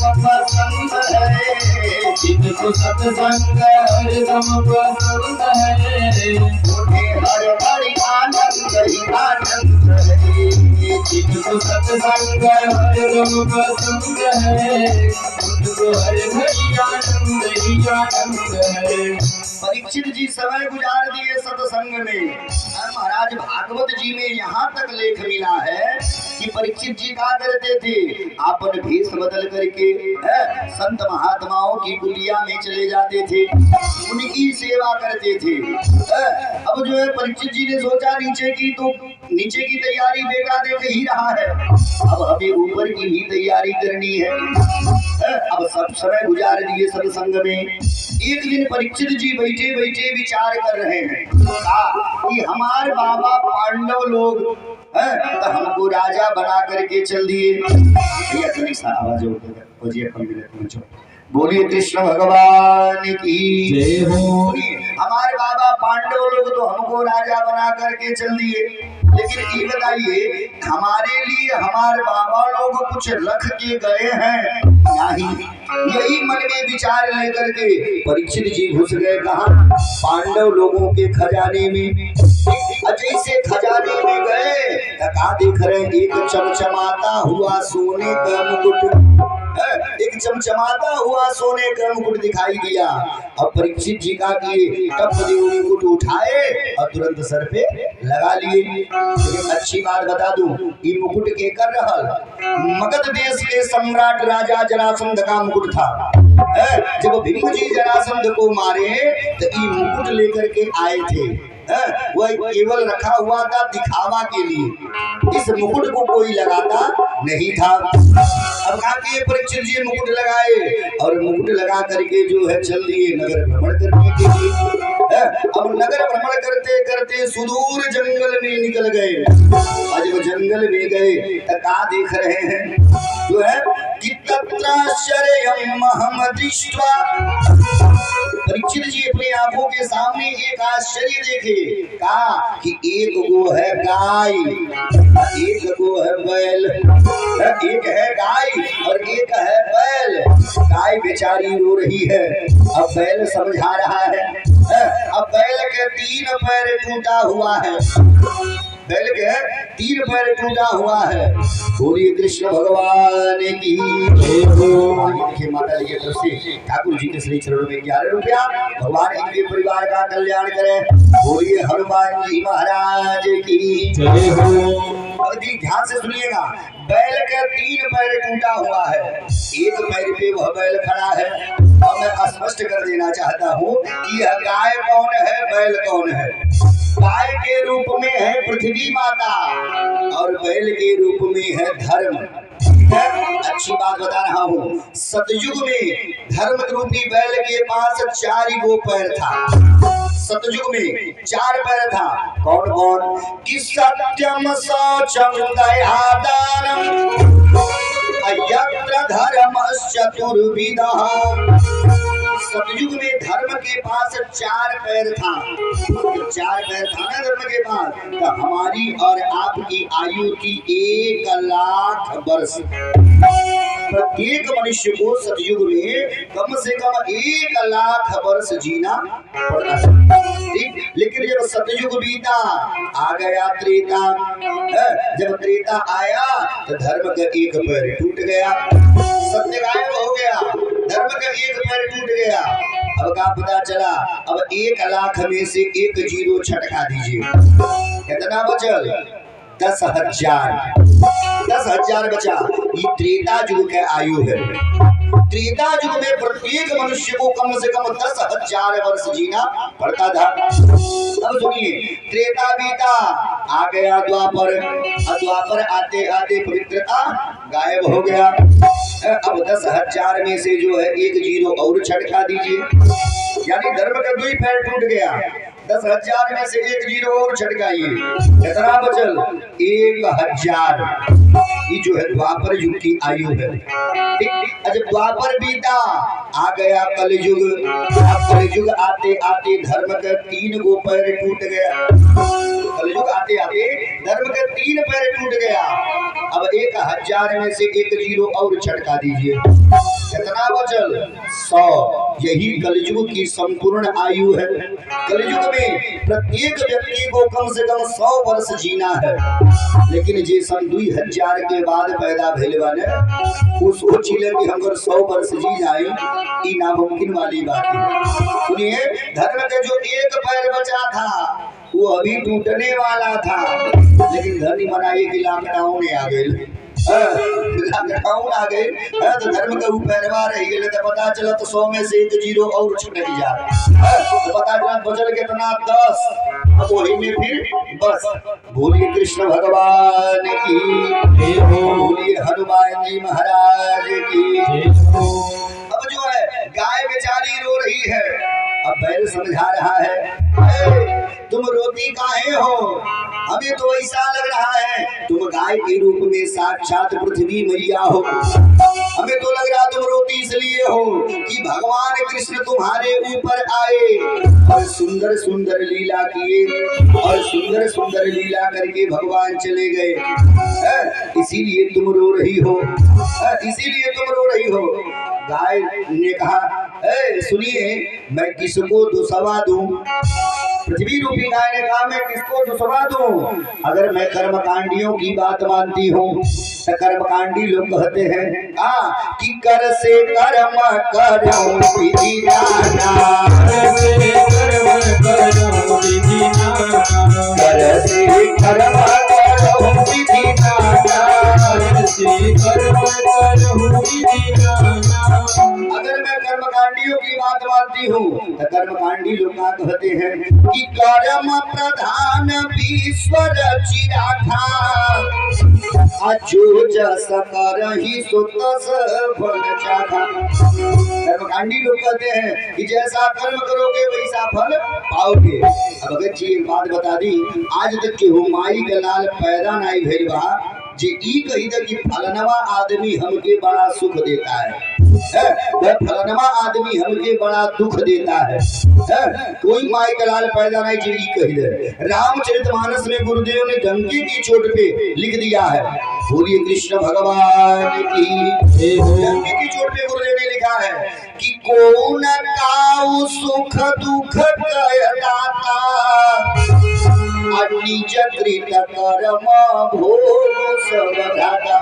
हरदम पसंद है, जिनको सत्संग हरदम पसंद है, उन्हें हर घड़ी आनंद ही आनंद है। जिनको सत्संग हरदम पसंद है, उनको हर घड़ी आनंद ही आनंद है। परीक्षित जी समय गुजार दिए सत्संग में। महाराज भागवत जी में यहाँ तक लेख मिला है कि परीक्षित जी क्या करते थे, आपन भेष बदल करके संत महात्माओं की कुटिया में चले जाते थे, उनकी सेवा करते थे। अब जो है परीक्षित जी ने सोचा नीचे की तैयारी बेटा देख ही रहा है, अब हमें ऊपर की ही तैयारी करनी है। अब सब समय गुजार दिए सत्संग में। एक दिन परीक्षित जी बैठे बैठे विचार कर रहे हैं कि हमारे बाबा पांडव लोग तो हमको राजा बना करके चल दिए। बोलिए कृष्ण भगवान की जय हो। हमारे बाबा पांडव लोग तो हमको राजा बना करके चल दिए, लेकिन ये बताइए हमारे लिए हमारे बाबा लोग कुछ रख के गए हैं नहीं। यही मन में विचार लेकर के परीक्षित जी घुस गए कहा, पांडव लोगों के खजाने में। जैसे खजाने में गए कहा देख रहे एक चमचमाता हुआ सोने का मुकुट, एक चमचमाता हुआ सोने का मुकुट दिखाई दिया। अब परीक्षित जी का किए टप दे मुकुट उठाए और तुरंत सर पे लगा लिए। लेकिन अच्छी बात बता दूं, ये मुकुट के कर रहल मगध देश के सम्राट राजा जरासंध का मुकुट था। जब भीम जी जरासंध को मारे तो ये मुकुट लेकर के आए थे। वह केवल रखा हुआ था दिखावा के लिए, इस मुकुट को कोई लगाता नहीं था। अब आके परीक्षित जी मुकुट लगाए और मुकुट लगा करके जो है चल दिए नगर भ्रमण करने के लिए। अब नगर भ्रमण करते करते सुदूर जंगल में निकल गए। और जब जंगल में गए तो क्या देख रहे हैं जो है कि तत्राश्चर्यम् अहम् दृष्ट्वा। परीक्षित जी अपने आंखों के सामने एक आश्चर्य देखे, कहा कि एक गो है गाय, एक गो है बैल, एक है गाय और एक है बैल। गाय बेचारी रो रही है, अब बैल समझा रहा है। अब बैल के 3 पैर टूटा हुआ है, बैल के 3 पैर टूटा हुआ है। बोलिए कृष्ण भगवान की जय हो। देखिए माता जी की तरफ से ठाकुर जी के श्री चरणों में 11 रुपया। भगवान इनके परिवार का कल्याण करे। बोलिए हनुमान जी महाराज की जय हो। और जी ध्यान से सुनिएगा, बैल का 3 पैर टूटा हुआ है, एक पैर पे वह बैल खड़ा है। और मैं स्पष्ट कर देना चाहता हूँ कि यह गाय कौन है बैल कौन है। गाय के रूप में है पृथ्वी माता और बैल के रूप में है धर्म। अच्छी बात बता रहा हूँ, सतयुग में धर्म रूपी बैल के पास 4 गो पैर था। सतयुग में 4 पैर था। कौन कौन कि सत्यम शौचम दया दानम यत्र धर्मश्चतुर्विधः। सतयुग में धर्म के पास 4 पैर था। 4 पैर था ना धर्म के पास, तो हमारी और आपकी आयु थी 1 लाख वर्ष। प्रत्येक मनुष्य को सतयुग में कम से कम 1 लाख वर्ष जीना पड़ता है। ठीक, लेकिन जब सतयुग बीता आ गया त्रेता। जब त्रेता आया तो धर्म का 1 पैर टूट गया, सत्य गायब हो गया, धर्म का 1 पैर टूट गया। अब क्या पता चला, अब 1 लाख में से 1 जीरो छटका दीजिए, कितना बचल 10,000। 10,000 बचा। ये त्रेता युग का आयु है। त्रेता युग में प्रत्येक मनुष्य को कम से कम 10,000 वर्ष जीना पड़ता था। अब सुनिए, त्रेता बीता आ गया द्वापर। द्वापर आते आते पवित्रता गायब हो गया। अब 10,000 में से जो है 1 जीरो और छटका दीजिए, यानी धर्म का 2 पैर टूट गया। 10,000 में से 1 जीरो और छटकाइए, कितना बचल 1,000। ये जो है द्वापर युग की आयु है। जब द्वापर बीता आ गया कलयुग। कलयुग आते आते धर्म का 3 गो पैर टूट गया। कलयुग आते आते आते धर्म के 3 पैर टूट गया। अब 1000 में से 1 जीरो और छटका दीजिए, कितना बचल? 100। यही कलयुग की संपूर्ण आयु है। कलयुग में प्रत्येक व्यक्ति को कम से कम 100 वर्ष जीना है, लेकिन जे सन 2000 के बाद पैदा भइल बाने वो सोच ले कि हम 100 वर्ष जी जाए, ई नामुमकिन वाली बात है। सुनिए, धर्म के जो 1 पैर बचा था वो अभी टूटने वाला था, लेकिन धनी मनाई कि लॉकडाउन आ गए, लॉकडाउन आ गए तो धर्म के पैरवा रह गए। तो पता चला तो 100 में से 1 जीरो और छटक जा, तो पता चला बचल कितना 10। अब वही में फिर बस। बोलिए कृष्ण भगवान की, बोलिए हनुमान जी महाराज की। अब जो है गाय बेचारी रो रही है। अब बैल समझा रहा है, तुम रोती काहे हो? हमें तो ऐसा लग रहा है तुम गाय के रूप में साक्षात पृथ्वी मैया हो। हमें तो लग रहा तुम रोती इसलिए हो कि भगवान कृष्ण तुम्हारे ऊपर आए और सुंदर सुंदर लीला किए, और सुंदर सुंदर लीला करके भगवान चले गए, इसीलिए तुम रो रही हो, इसीलिए तुम रो रही हो। गाय ने कहा, सुनिए, मैं किसको दुसवा दूं? पृथ्वी रूपी गाय ने कहा, मैं किसको दुसवा दूं? अगर मैं कर्मकांडियों की बात मानती हूँ तो कर्मकांडी लोग कहते हैं कि कर से कर्म करो विधि जाना, कर से कर्म करो विधि जाना, कर से कर्म करो विधि जाना, कर से कर्म करो विधि जाना। अगर मैं कर्मकांडियों की बात मानती हूँ तो कर्मकांडी लोग कहते हैं कि कर्म प्रधान ईश्वर चिराखा, जो जस करहि सो तस फल चाखा। कर्मकांडी लोग कहते हैं कि जैसा कर्म करोगे वैसा फल पाओगे। अब अगर जी एक बात बता दी, आज तक के हो माई के लाल पैदा नहीं भइल बा जे ई कही द कि फलनवा आदमी हमके बड़ा सुख देता है, फलनवा आदमी हमके बड़ा दुख देता है। कोई माई का लाल पैदा नहीं जी कही दे। रामचरितमानस में गुरुदेव ने डंके की चोट पे लिख दिया है, बोलिए कृष्ण भगवान की। डंके की चोट पे गुरुदेव ने लिखा है कि कौन काऊ सुख दुख दाता, निज कृत कर्म भोग सब दाता।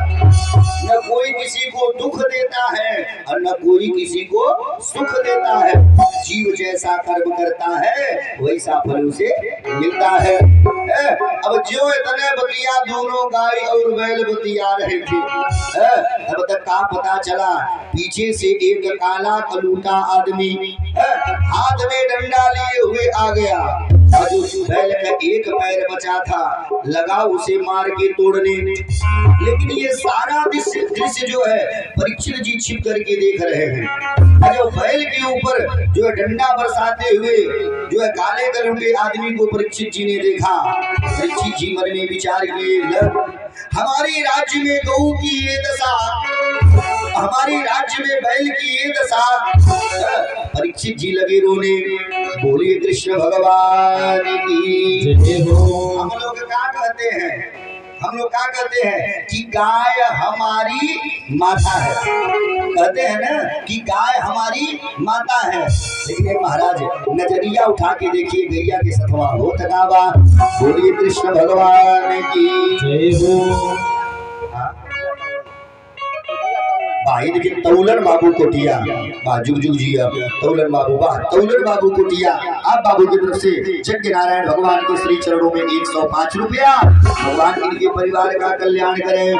न कोई किसी को दुख देता है और न कोई किसी को सुख देता है। जीव जैसा कर्म करता है वैसा फल उसे मिलता है। अब जो इतने बतिया दोनों गाय और बैल बतिया रहे थे, अब तक का पता चला पीछे से एक काला कलूटा आदमी हाथ में डंडा लिए हुए आ गया, और जो बैल का 1 पैर बचा था लगा उसे मार के तोड़ने। लेकिन ये सारा दृश्य जो है परीक्षित जी छिप करके देख रहे हैं। जो बैल के ऊपर जो है डंडा बरसाते हुए जो है काले कलूटे आदमी को परीक्षित जी ने देखा। परीक्षित जी मन में विचार किए, हमारे राज्य में गऊ की ये दशा, हमारे राज्य में बैल की ये दशा। परीक्षित जी लगे रोने। बोलिए कृष्ण भगवान की। हम लोग क्या कहते हैं, हम लोग क्या कहते हैं कि गाय हमारी माता है, कहते हैं ना कि गाय हमारी माता है। लेकिन महाराज नजरिया उठा के देखिए गैया के सतवा हो तकावा। बोलिए कृष्ण भगवान की जय हो। भाई लेकिन तौलन बाबू कोटिया, जुग जुग जी, अब तौलन बाबू, वाह तौलन बाबू कोटिया, आप बाबू की तरफ से यज्ञ नारायण भगवान के श्री चरणों में 105 रुपया। भगवान इनके परिवार का कल्याण करें।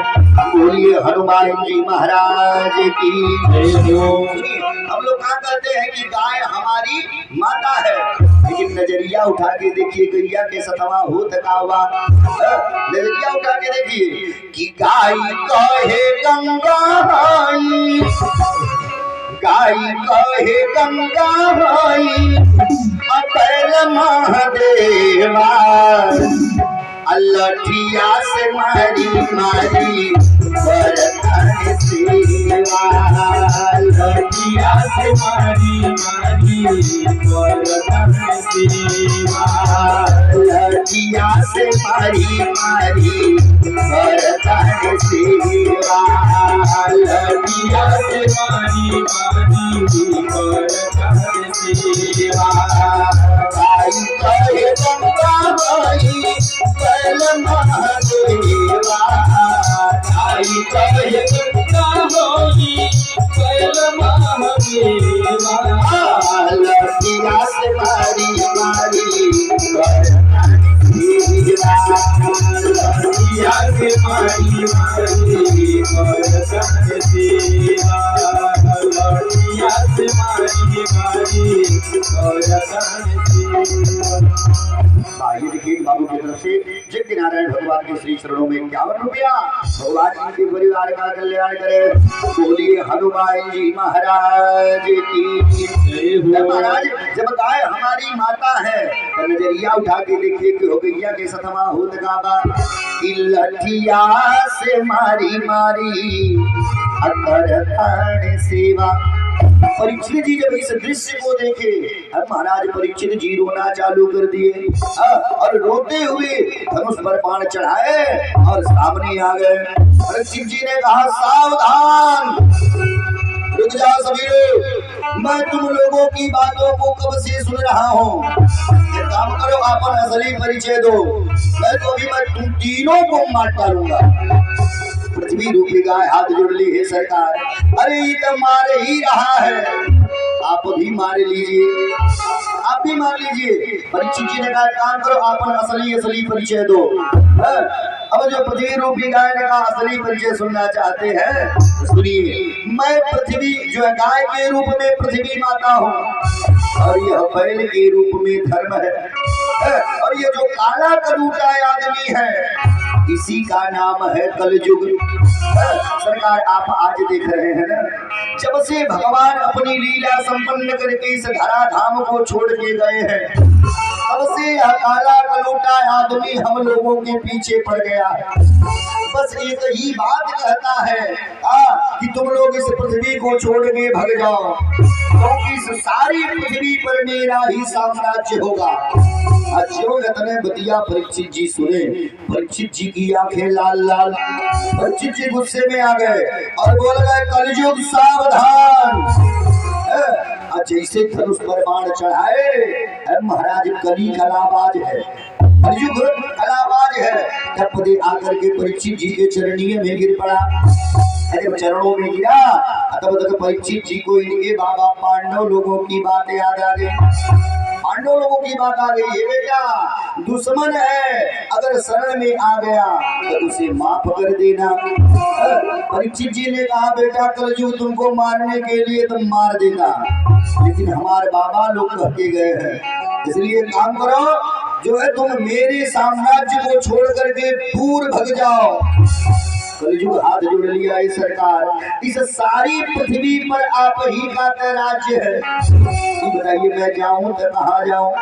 बोलिए हनुमान जी महाराज की। हम लोग क्या कहते हैं कि गाय हमारी माता है, लेकिन नजरिया उठा के देखिए गैया के सतवा हो तकावा। नजरिया उठा के देखिए कि गाय कहे गंगा भाई, गाय कहे गंगा भाई, बैल महादेवा, लठिया से मारी मारी बरतन सेवा। लठिया से मारी मारी करतन सेवा लठिया से मारी मारी करतन सेवा लठिया से मारी मारी करतन सेवा आई कहे गंगा माई कैल महादेवा आई कहे गंगा होई कैल महादेवा लठिया से मारी मारी करतन सेवा लठिया से मारी मारी करतन सेवा लठिया से मारी मारी करतन सेवा। ये देखिए बाबू की तरफ से जय नारायण भगवान के श्री चरणों में 51 रुपया भगवान जी के परिवार का कल्याण करे। बोलिए हनुमान जी महाराज की जय। महाराज जब गाय हमारी माता है तो नजरिया उठा के देखिए कि हो गैया के सतमा होत गाबा कि लठिया से मारी मारी अकर सेवा। परीक्षित जी जब इस दृश्य को देखे अब महाराज परीक्षित जी रोना चालू कर दिए और रोते हुए धनुष पर बाण चढ़ाए और सामने आ गए। परीक्षित जी ने कहा सावधान, रुक जाओ सभी, मैं तुम लोगों की बातों को कब से सुन रहा हूँ। एक काम करो, अपन असली परिचय दो, मैं तो अभी मैं तुम तीनों को मार डालूंगा। पृथ्वी रूपी गाय हाथ जोड़ ली है सरकार, अरे ये तो मार ही रहा है, आप भी मार लीजिए, आप भी मार लीजिए। परीक्षित जी ने कहा काम करो, आप असली परिचय दो। अब जो पृथ्वी रूपी गाय ने कहा असली परिचय सुनना चाहते हैं सुनिए, मैं पृथ्वी जो है गाय के रूप में पृथ्वी माता हूँ और यह बैल के रूप में धर्म है और ये जो काला कलूटा आदमी है इसी का नाम है कलयुग। सरकार आप आज देख रहे हैं ना, जब से भगवान अपनी लीला संपन्न करके इस धरा धाम को छोड़ के गए हैं तब से यह काला कलूटा आदमी हम लोगों के पीछे पड़ गया है। बस एक ही बात कहता है कि तुम लोग इस पृथ्वी को छोड़ के भाग जाओ, क्योंकि इस सारी पृथ्वी पर मेरा ही साम्राज्य होगा। बतिया परीक्षित जी सुने, परीक्षित जी की आंखें लाल लाल, परीक्षित जी गुस्से में आ गए और बोल गए कलयुग सावधान। जैसे धनुष पर बाण चढ़ाए महाराज कली कलाबाज है, कलयुग कलाबाज है, तब पदे आकर के परीक्षित जी के चरणीय में गिर पड़ा। जब चरणों में गिरा तब तक परीक्षित जी को इनके बाबा पांडव लोगों की बात याद आ गई। पांडव लोगों की बात आ गई, ये बेटा दुश्मन है, अगर शरण में आ गया तो उसे माफ कर देना। परीक्षित जी ने कहा बेटा कलयुग तुमको मारने के लिए तुम मार देगा, लेकिन हमारे बाबा लोग कह के गए हैं, इसलिए काम करो जो है तुम मेरे साम्राज्य को छोड़ करके दूर भग जाओ। कलयुग हाथ जोड़ लिया है सरकार, इस सारी पृथ्वी पर आप ही का राज्य है। बताइए मैं जाऊं तो कहाँ जाऊं,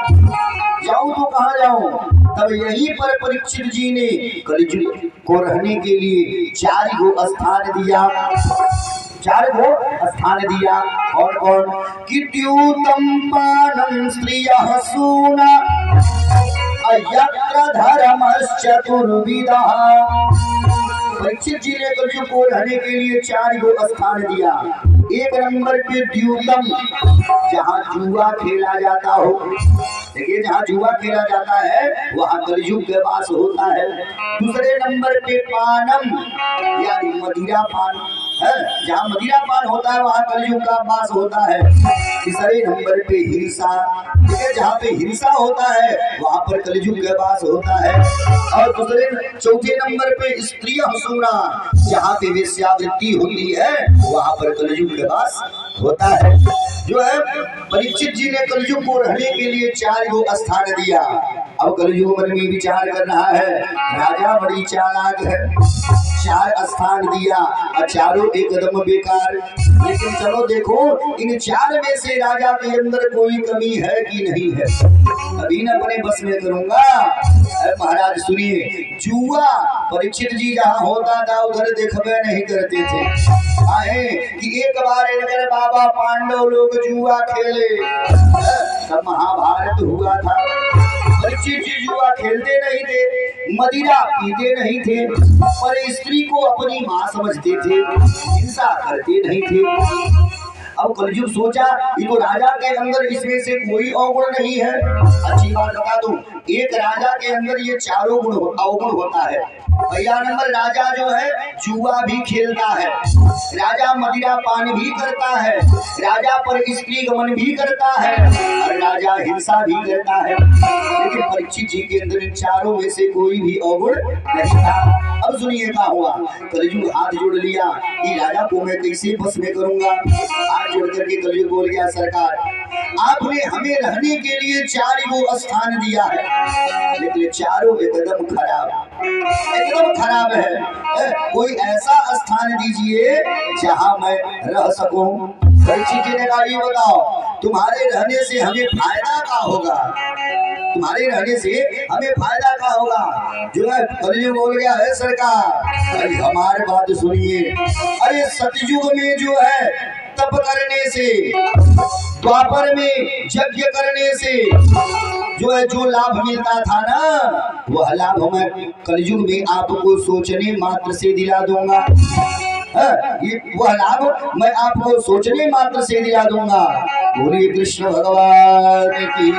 जाऊं तो कहाँ जाऊं। तब यहीं पर परीक्षित जी ने कलयुग को रहने के लिए 4 गो स्थान दिया, 4 गो स्थान दिया। और कौन कि द्यूतम पानम स्त्रियः सूना अयत्र धर्मश्चतुर्विधः। परीक्षित जी ने कलयुग को रहने के लिए 4 गो स्थान दिया। 1 नंबर पे द्यूतम, जहाँ जुआ खेला जाता हो, देखिए जहाँ जुआ खेला जाता है वहाँ कलयुग के वास होता है। दूसरे नंबर पे पानम यानी मदिरा पान है, जहाँ मदिरा पान होता है वहाँ कलयुग का वास होता है। तीसरे नंबर पे हिंसा, जहाँ पे हिंसा होता है वहाँ पर कलयुग का वास होता है। और चौथे नंबर पे स्त्रिय हसूना, जहाँ पे वेश्यावृत्ति होती है वहाँ पर कलयुग का वास होता है। जो है परीक्षित जी ने कलयुग को रहने के लिए 4 गो स्थान दिया। अब कलयुग मन में विचार कर रहा है, राजा बड़ी चालाक है, 4 स्थान दिया और चारों एकदम बेकार। लेकिन चलो देखो इन 4 में से राजा के अंदर कोई कमी है कि नहीं है, अभी न अपने बस में करूंगा। अरे महाराज सुनिए, जुआ परीक्षित जी जहाँ होता था उधर देखबे नहीं करते थे। आए कि एक बार इनकर बाबा पांडव लोग जुआ खेले, तब महाभारत हुआ था। परीक्षित जी जुआ खेलते नहीं थे, मदिरा पीते नहीं थे, पर स्त्री को अपनी माँ समझते थे, हिंसा करते नहीं थे। अब कलयुग सोचा ये तो राजा के अंदर इसमें से कोई अवगुण नहीं है। अच्छी बात बता दूं, एक राजा के अंदर ये चारों गुण अवगुण होता है। पहला नंबर, राजा जो है जुआ भी खेलता है, राजा मदिरा पान भी करता है, राजा पर स्त्री गमन भी करता है, और राजा हिंसा भी करता है। लेकिन परीक्षित जी के अंदर इन चारों में से कोई भी अवगुण नहीं था। अब सुनिए क्या हुआ, कलयुग हाथ जोड़ लिया कि राजा को मैं कैसे बस में करूंगा। हाथ जोड़ करके कलयुग बोल गया, सरकार आपने हमें रहने के लिए 4 गो स्थान दिया है, लेकिन चारों एकदम खराब है। कोई ऐसा स्थान दीजिए जहां मैं रह सकूं। परीक्षित जी ने कहा, ये बताओ तुम्हारे रहने से हमें फायदा क्या होगा, तुम्हारे रहने से हमें फायदा क्या होगा। जो है कलयुग बोल गया है, सरकार अरे हमारी बात सुनिए। अरे सतयुग में जो है तप करने से, द्वापर में यज्ञ करने से जो है जो लाभ मिलता था ना, वह लाभ मैं कलयुग में आपको सोचने मात्र से दिला दूंगा। ये वह लाभ मैं आपको सोचने मात्र से दिला दूंगा। बोलिए कृष्ण भगवान की,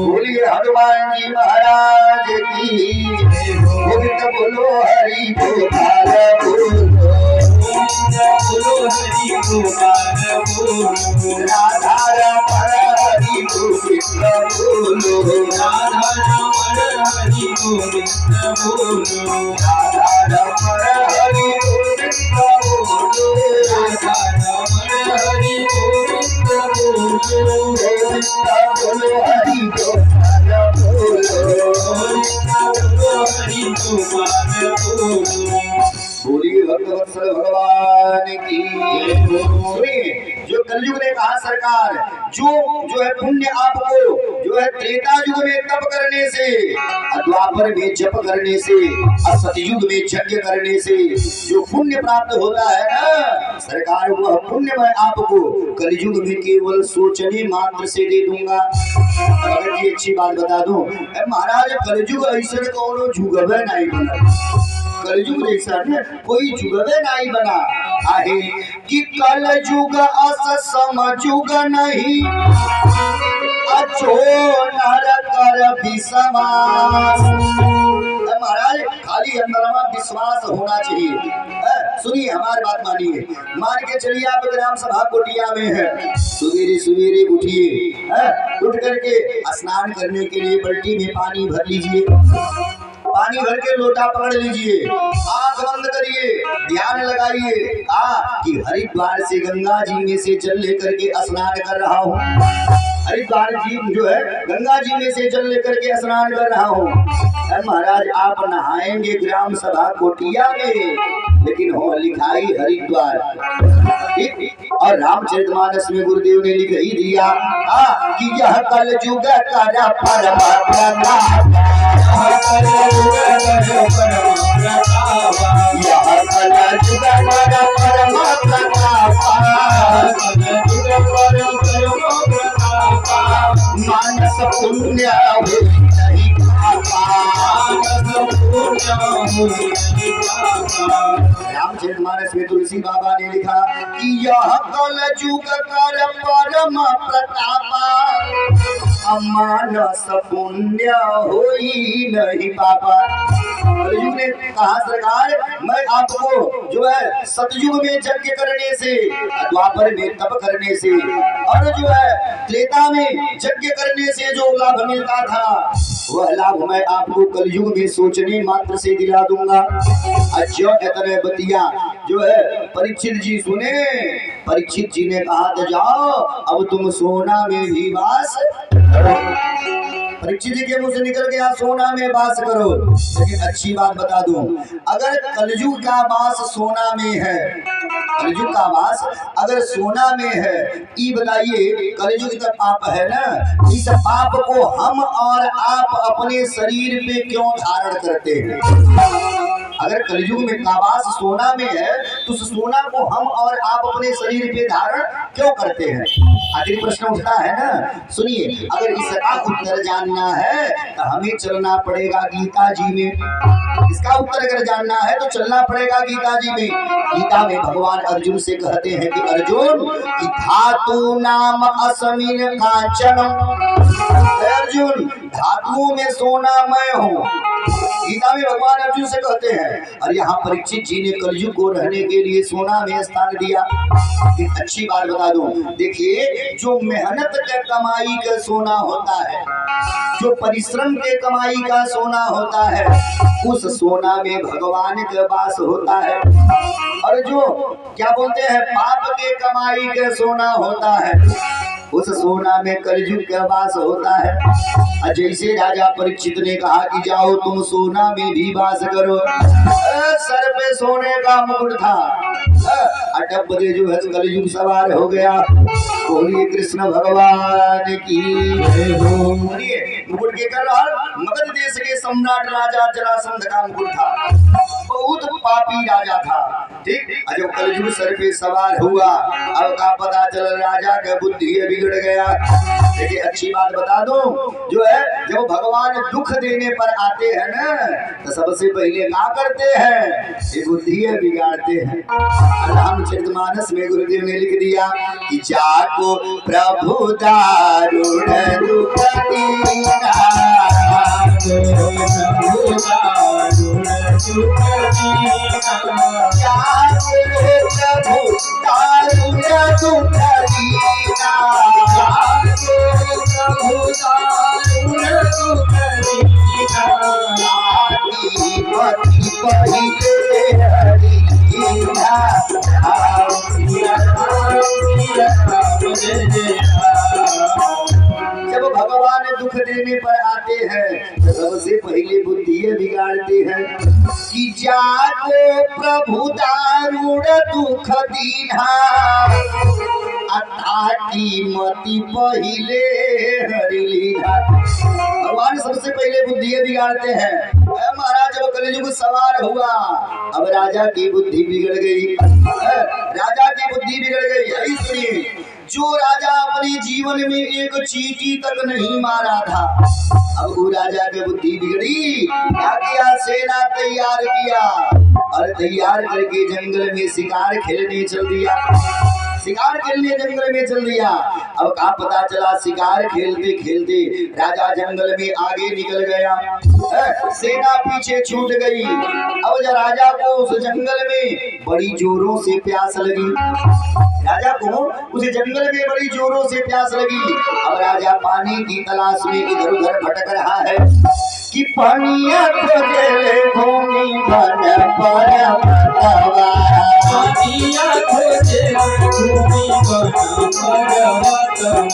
बोलिए हनुमान जी महाराज की, गोविंद बोलो हरि गोपाल बोलो, राधा रमण हरि गोविंद बोलो, राधा रमण हरि गोविंद बोलो, राधा रमण हरि गोविंद बोलो, राधा रमण हरि गोविंद बोलो, गोविंद बोलो हरि गोपाल बोलो, हरि गोपाल बोलो। बोलिए भक्तवत्सल भगवान की। जो कलयुग ने कहा, सरकार जो है पुण्य आपको जो है त्रेता युग में तप करने से, द्वापर में जप करने से, और सतयुग में यज्ञ करने से जो पुण्य प्राप्त होता है ना, सरकार वह पुण्य मैं आपको कलयुग में केवल सोचने मात्र से दे दूंगा। अगर ये अच्छी बात बता दूं, महाराज कलयुग ऐसा कौन जुगवे नहीं बना, कलयुग जैसा कोई जुगवे नहीं बना आहे कि कलयुग अस समझुग नहीं, अचो नर कर विश्वास। महाराज खाली अंदर में विश्वास होना चाहिए। सुनिए हमारी बात मानिए, मान के चलिए आप ग्राम सभा कोटिया में है, सवेरे सवेरे उठिए, उठ करके स्नान करने के लिए बाल्टी में पानी भर लीजिए, पानी भर के लोटा पकड़ लीजिए, आंख बंद करिए, ध्यान लगाइए कि हरिद्वार से गंगा जी में से जल लेकर के स्नान कर रहा हूँ, हरिद्वार जी जो है गंगा जी में से जल लेकर के स्नान कर रहा हूँ। महाराज आप नहाएंगे ग्राम सभा कोटिया में, लेकिन हो लिखाई हरिद्वार। और रामचरितमानस में गुरुदेव ने लिख ही दिया कि यह कलयुग कर परम मानस पुण्य नहीं रामचरितमानस में तुलसी बाबा ने लिखा कि यह कलयुग कर परम प्रतापा, मानस पुण्य होई नहीं पापा। कलयुग ने कहा, सरकार मैं आपको जो है सतयुग में यज्ञ करने से, द्वापर में तप करने से, और जो है त्रेता में यज्ञ करने से जो लाभ मिलता था, वह लाभ मैं आपको कलयुग में सोचने मात्र से दिला दूंगा। अच्छा इतने बतिया जो है परीक्षित जी सुने। परीक्षित जी ने कहा, तो जाओ अब तुम सोना में भी वास करो। परीक्षित जी के मुंह से निकल गया सोना में वास करो। लेकिन अच्छी बात बता दूं, अगर कलयुग का वास सोना में है, कलयुग का वास अगर सोना में है, ये बताइए कलयुग का पाप है ना, इस पाप को हम और आप अपने शरीर पे क्यों धारण करते हैं? अगर कलयुग में कावास सोना में है तो उस सोना को हम और आप अपने शरीर पे धारण क्यों करते हैं? आखिर प्रश्न उठता है ना। सुनिए, अगर इसका उत्तर जानना है तो हमें चलना पड़ेगा गीता जी में। इसका उत्तर अगर जानना है तो चलना पड़ेगा गीता जी में। गीता में भगवान अर्जुन से कहते हैं कि अर्जुन कि धातु नाम असमिन कांचन, अर्जुन धातुओं में सोना मैं हूँ। गीता में भगवान अर्जुन से कहते हैं, और यहाँ परीक्षित जी ने कलयुग को रहने के लिए सोना में स्थान दिया। एक अच्छी बात बता दूं, देखिए जो मेहनत के कमाई का सोना होता है, जो परिश्रम के कमाई का सोना होता है, उस सोना में भगवान का वास होता है। और जो क्या बोलते हैं पाप के कमाई का सोना होता है, उस सोना में कलयुग का वास होता है। जैसे राजा परीक्षित ने कहा कि जाओ तुम सोना में भी वास करो, सर पे सोने का मुकुट था, अटप बदे जो है कलयुग सवार हो गया। बोलिए कृष्ण भगवान की जय हो। मुकुट के कर मगध देश के सम्राट राजा जरासंध का मुकुट था, बहुत पापी राजा था। ठीक, जब कलयुग सर पे सवार हुआ, अब का पता चल राजा का बुद्धि बिगड़ गया। देखिए अच्छी बात बता दो, जो है जब भगवान दुख देने पर आते हैं ना, तो सबसे पहले क्या करते हैं? ये बुद्धि बिगाड़ते हैं। रामचरितमानस में गुरुदेव ने लिख दिया कि जाको प्रभु दारुण दुख दीना, जब भगवान दुख देने पर आते हैं तो सबसे पहले बुद्धि बिगाड़ते हैं कि जाको प्रभु दारुण दुख दीना, की मति पहिले हरि लीला। भगवान सबसे पहले बुद्धि बिगाड़ते हैं। महाराज जब कलयुग सवार हुआ, अब राजा की बुद्धि बिगड़ गई, राजा की बुद्धि बिगड़ गई। सुनिए, जो राजा अपने जीवन में एक चींटी तक नहीं मारा था, अब वो राजा की बुद्धि बिगड़ी। क्या किया? सेना तैयार किया और तैयार करके जंगल में शिकार खेलने चल दिया, शिकार खेलने जंगल में चल दिया। अब क्या पता चला, शिकार खेलते खेलते राजा जंगल में आगे निकल गया, सेना पीछे छूट गई। अब जब राजा को उस जंगल में बड़ी जोरों से प्यास लगी, राजा को उस जंगल में बड़ी जोरों से प्यास लगी। अब राजा पानी की तलाश में इधर उधर भटक रहा है कि पानिया खोजे भूमि बन पर बतवा, पानिया खोजे भूमि बन पर बतवा,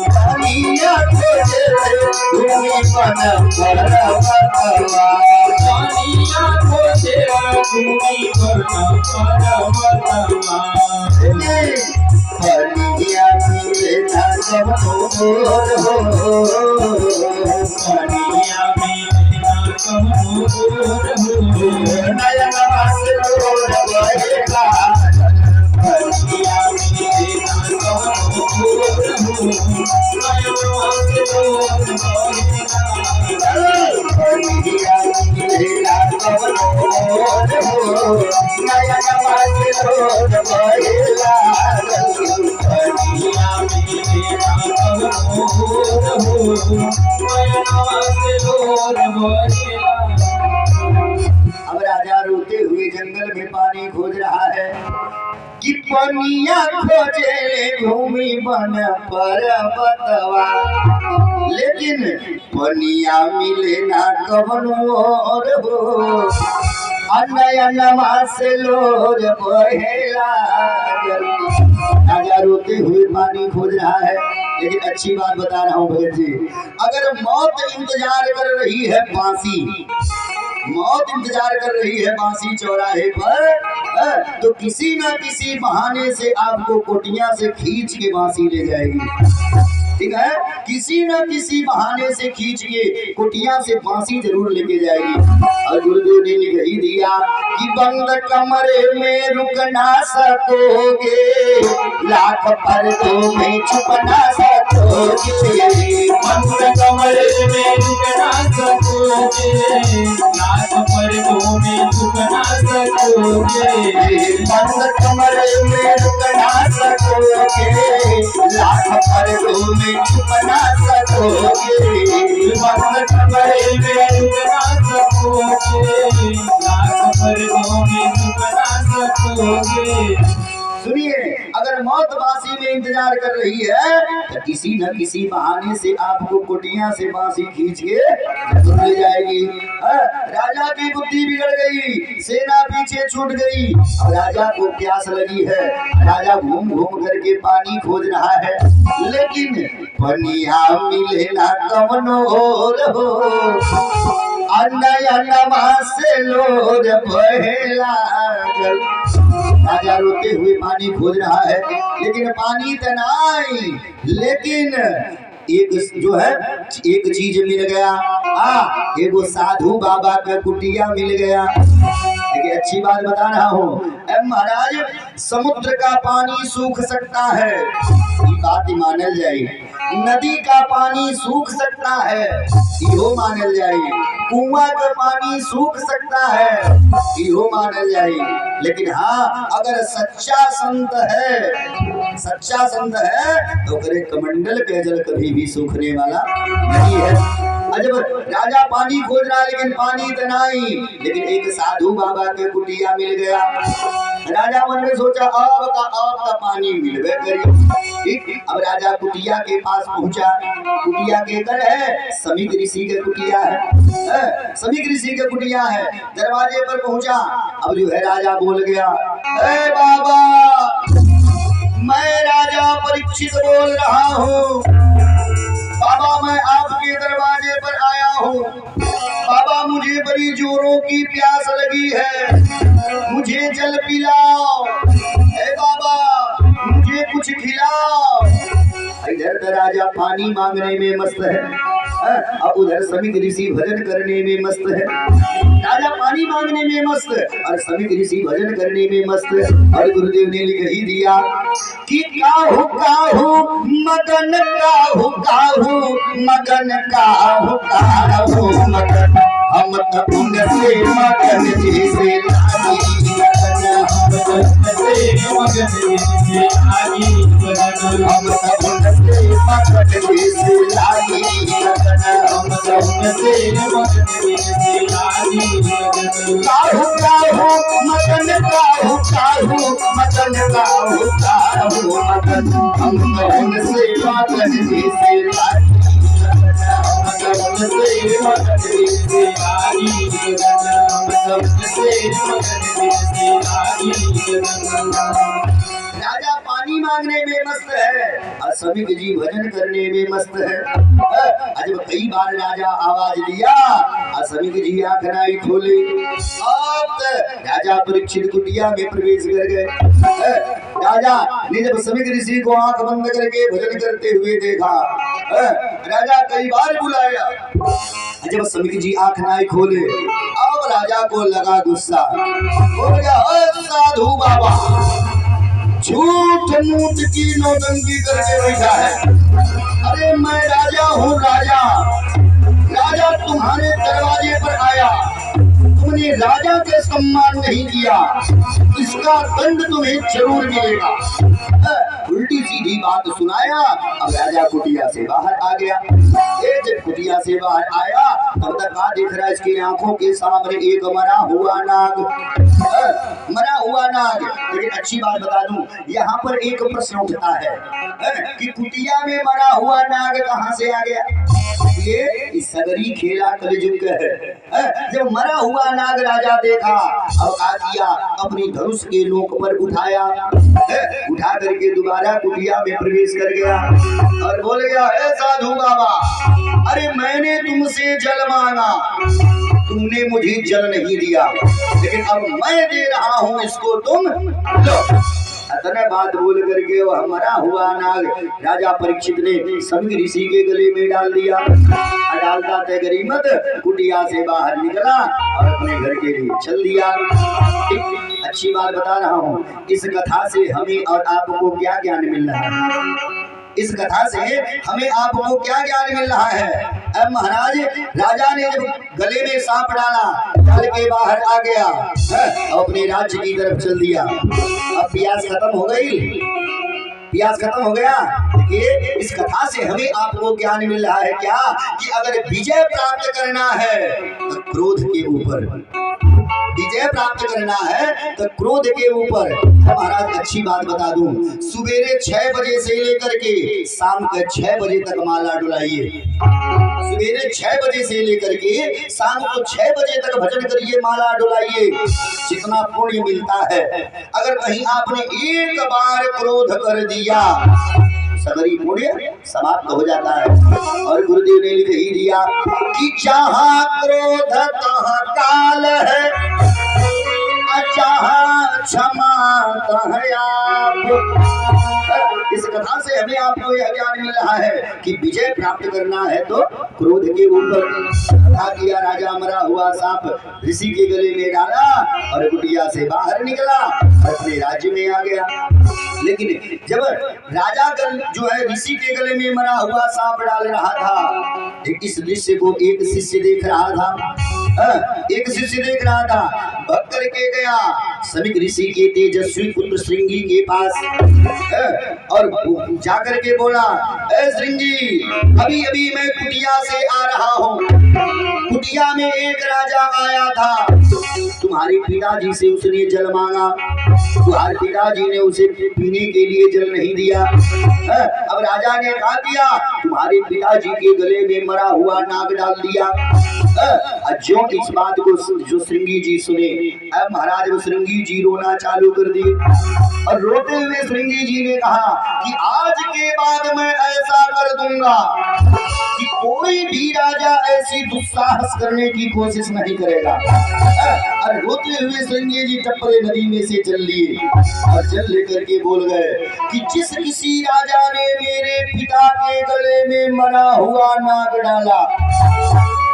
पानिया खोजे भूमि बन पर बतवा, पानिया खोजे भूमि बन पर बतवा। पानिया मिले ना सब मोर हो, पानिया नयन वास लोर बहेला, पानिया मिले ना सब मोर, नयन वास लोर बहेला, पानिया मिले ना सब मोर, नयन वास लोर बहेला, पानिया मिले ना सब मोर, नयन वास लोर बहेला। अब राजा रोते हुए जंगल में पानी खोज रहा है कि पनिया खोजे भूमि बन पर बतवा, लेकिन पनिया मिले ना कवनो और हो, नयनवा से लोर बहेला। राजा रोते हुए पानी खोज रहा है, लेकिन अच्छी बात बता रहा हूँ भगत जी, अगर मौत इंतजार कर रही है बांसी, मौत इंतजार कर रही है बांसी चौराहे पर, तो किसी न किसी बहाने से आपको कोटियां से खींच के बांसी ले जाएगी। ठीक है, किसी न किसी बहाने से खींच के कुटिया से बांसी जरूर लेके जाएगी। और गुरुदेव ने लिख ही दिया कि बंद कमरे में रुक ना सकोगे, लाख पर्दों में छुप ना सकोगे। बंद कमरे में रुक ना सकोगे, लाख पर्दों में छुप ना सकोगे। बंद कमरे में रुक ना सकोगे, लाख पर्दों में छुप ना सकोगे। बंद कमरे में रुक ना सकोगे, लाख पर्दों में छुप ना सकोगे। सुनिए, अगर मौत बांसी में इंतजार कर रही है तो किसी न किसी बहाने से आपको कुटिया से बांसी खींच के जरूर ले जाएगी। राजा की बुद्धि बिगड़ गई, सेना पीछे छूट गई। अब राजा को प्यास लगी है, राजा घूम घूम करके पानी खोज रहा है, लेकिन पनिया मिले ना कवनो और हो, अन्नयनमा से लोर बहे लागल। राजा रोते हुए पानी खोज रहा है, लेकिन पानी तो नहीं, लेकिन एक जो है एक चीज मिल गया। एगो साधु बाबा का कुटिया मिल गया। देखिए, अच्छी बात बता रहा हूँ महाराज, समुद्र का पानी सूख सकता है, ये बात मानल जाए। नदी का पानी सूख सकता है, यो मानल जाए। कुआं का पानी सूख सकता है, यो मानल जाए। लेकिन हाँ, अगर सच्चा संत है, सच्चा संत है तो करे कमंडल के जल कभी भी सूखने वाला नहीं है। जब राजा पानी खोज रहा, लेकिन पानी तो नहीं, लेकिन एक साधु बाबा के कुटिया मिल गया। राजा मन में सोचा अब का पानी मिलवे करी। ठीक, अब राजा कुटिया के पास पहुंचा। कुटिया के कर है, समीक ऋषि के कुटिया है, समीक ऋषि के कुटिया है। दरवाजे पर पहुंचा, अब जो है राजा बोल गया, ए बाबा, मैं राजा परीक्षित बोल रहा हूँ। बाबा, मैं आपके दरवाजे पर आया हूँ। बाबा, मुझे बड़ी जोरों की प्यास लगी है, मुझे जल पिलाओ। ए बाबा, मुझे कुछ खिलाओ। इधर तो राजा पानी मांगने में मस्त है, अब उधर समीक ऋषि भजन करने में मस्त है। राजा पानी मांगने में मस्त और समीक ऋषि भजन करने में मस्त। और गुरुदेव ने लिख ही दिया कि काहू काहू मगन, काहू काहू मगन, काहू काहू मगन, हम तो उनसे मगन जैसे लागी लगन, हम तो उनसे मगन जैसे लागी लगन, हम तो उनसे मगन जैसे लागी लगन, हम तो उनसे मगन जैसे लागी लगन। काहू काहू मगन, काहू काहू मगन, काहू काहू मगन, हम तो उनसे मगन जैसे लागी लगन, हम तो उनसे मगन जैसे लागी लगन, हम तो उनसे मगन जैसे लागी लगन। राजा पानी मांगने में मस्त है और समीक जी भजन करने में मस्त है। जब कई बार राजा आवाज दिया और समीक जी आंख नहीं खोले, अब राजा परीक्षित कुटिया में प्रवेश कर गए। राजा ने जब समीक ऋषि को आंख बंद करके भजन करते हुए देखा, राजा कई बार बुलाया, जब समीक जी आंख नहीं खोले, अब राजा को लगा गुस्सा। बोल गया, साधु बाबा, झूठ मूठ की नौटंकी करके बैठा है। अरे मैं राजा हूँ, राजा, राजा तुम्हारे दरवाजे पर आया, तुमने राजा के सम्मान नहीं किया, इसका दंड तुम्हें जरूर मिलेगा। उल्टी सीधी बात सुनाया। अब राजा कुटिया से बाहर आ गया। जब कुटिया से बाहर आया, तब तक देख रहा है इसकी आंखों के सामने एक मरा हुआ नाग। मरा हुआ नाग। लेकिन अच्छी बात बता दूं, यहाँ पर एक प्रश्न उठता है कि कुटिया में मरा हुआ नाग कहाँ से आ गया? ये सगरी खेला कलयुग है। जब मरा हुआ नाग राजा देखा, अब आ दिया अपनी धनुष के नोक पर उठाया, उठा करके दोबारा कुटिया में प्रवेश कर गया और बोल गया, हे साधु बाबा, अरे मैंने तुमसे जल मांगा, तुमने मुझे जल नहीं दिया, लेकिन अब मैं दे रहा हूँ, इसको तुम लो। इतने बात बोल करके वो मरा हुआ नाग राजा परीक्षित ने सभी ऋषि के गले में डाल दिया। डालता थे गरीमत कुटिया से बाहर निकला और अपने घर के लिए चल दिया। अच्छी बात बता रहा हूँ, इस कथा से हमें और आपको क्या ज्ञान मिल रहा है? इस कथा से हमें आपको क्या ज्ञान मिल रहा है? अब महाराज राजा ने जब गले में सांप डाला, डाल के बाहर आ गया, अपने राज्य की तरफ चल दिया। अब प्यास खत्म हो गई, प्यास खत्म हो गया। ये इस कथा से हमें आपको ज्ञान मिल रहा है क्या? कि अगर विजय प्राप्त करना है तो क्रोध के ऊपर, विजय प्राप्त करना है तो क्रोध के ऊपर। महाराज अच्छी बात बता दूं, सुबेरे 6 बजे से लेकर के शाम के 6 बजे तक माला डुलाइए। सुबेरे 6 बजे से लेकर के शाम को 6 बजे तक भजन करिए, माला डुलाइए, जितना पुण्य मिलता है। अगर कहीं आपने एक बार क्रोध कर दिया, सगरी पुण्य समाप्त हो जाता है। और गुरुदेव ने लिख ही दिया कि जहाँ क्रोध तहाँ काल है, जहाँ क्षमा तहाँ आप। इस कथा से हमें आपको यह ज्ञान मिल रहा है कि विजय प्राप्त करना है तो क्रोध के ऊपर। कथा किया, राजा मरा हुआ सांप ऋषि के गले में डाला और कुटिया से बाहर निकला, अपने राज्य में आ गया। लेकिन जब राजा जो है ऋषि के गले में मरा हुआ सांप डाल रहा था, इस दृश्य को एक शिष्य देख रहा था। एक शिष्य देख रहा था, भग करके गया समीक ऋषि के तेजस्वी पुत्र श्रृंगी के पास और जाकर के बोला, ए श्रृंगी, अभी अभी मैं कुटिया से आ रहा हूँ। कुटिया में एक राजा आया था, तुम्हारे पिताजी से उसने जल मांगा, तुम्हारे पिताजी ने उसे पीने के लिए जल नहीं दिया। अब राजा ने कहा दिया, तुम्हारे पिताजी के गले में मरा हुआ नाग डाल दिया। जो इस बात को जो श्रृंगी जी सुने, अब महाराज वो श्रृंगी जी रोना चालू कर दिए और रोते हुए श्रृंगी जी ने कहा कि आज के बाद मैं ऐसा कर दूंगा कि कोई भी राजा ऐसी दुस्साहस करने की कोशिश नहीं करेगा। और रोते हुए श्रृंगी जी टप्परे नदी में से चल लिए और जल लेकर के बोल गए कि जिस किसी राजा ने मेरे पिता के गले में मरा हुआ नाग डाला,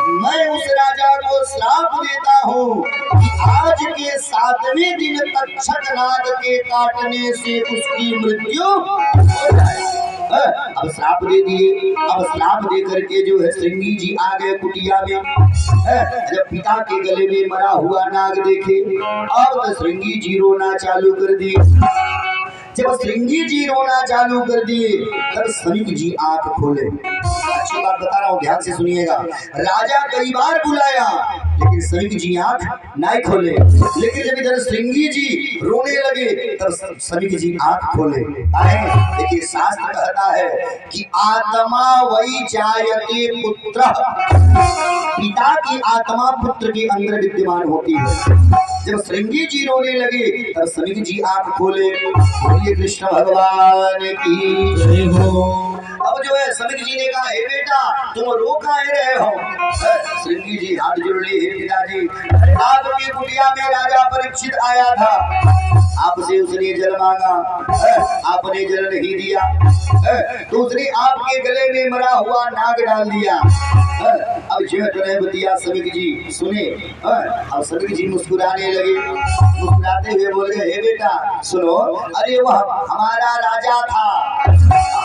मैं उस राजा को श्राप देता हूँ कि आज के 7वें दिन तक्षक नाग के काटने से उसकी मृत्यु हो जाए। अब श्राप दे दिए। अब श्राप दे करके जो है श्रृंगी जी आ गए कुटिया में। जब पिता के गले में मरा हुआ नाग देखे, अब तो श्रृंगी जी रोना चालू कर दिए। जब श्रृंगी जी रोना चालू कर दिए, तब समीक जी आंख खोले। अच्छी बात बता रहा हूँ, ध्यान से सुनिएगा। राजा कई बार बुलाया, लेकिन समीक जी आंख नहीं खोले। लेकिन जब इधर श्रृंगी जी रोने लगे, तब समीक जी आंख खोले। देखिए, शास्त्र कहता है कि आत्मा वही जायते पुत्र, पिता की आत्मा पुत्र के अंदर विद्यमान होती है। जब श्रृंगी जी रोने लगे, तब समीक जी आंख खोले। कृष्ण भगवान की जय हो। अब जो है समीक जी ने कहा, हे बेटा, तुम रो काहे रहे हो? श्रृंगी जी हाथ जोड़ लिए, हे पिताजी, आपकी कुटिया में राजा परीक्षित आया था, आपसे उसने जल मांगा, आपने जल नहीं दिया, तो उसने आपके गले में मरा हुआ नाग डाल दिया। अब जो बतिया समीक जी सुने, अब समीक जी मुस्कुराने लगे। मुस्कुराते हुए बोल गए, हे बेटा सुनो, अरे वह हमारा राजा था,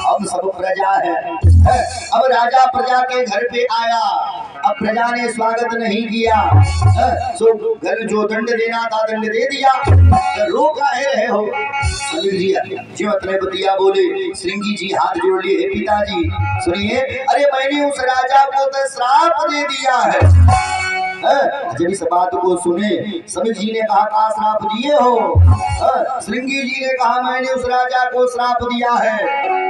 हम सब प्रजा है। अब राजा प्रजा के घर पे आया, अब प्रजा ने स्वागत नहीं किया, सो घर जो दंड देना था दंड दे दिया, रो काहे रहे हो? बतिया बोले। श्रृंगी जी हाथ जोड़ लिए, पिताजी सुनिए, अरे मैंने उस राजा को तो श्राप दे दिया है जब इस बात को सुने समीक जी ने कहा का श्राप दिए हो? श्रृंगी जी ने कहा मैंने उस राजा को श्राप दिया है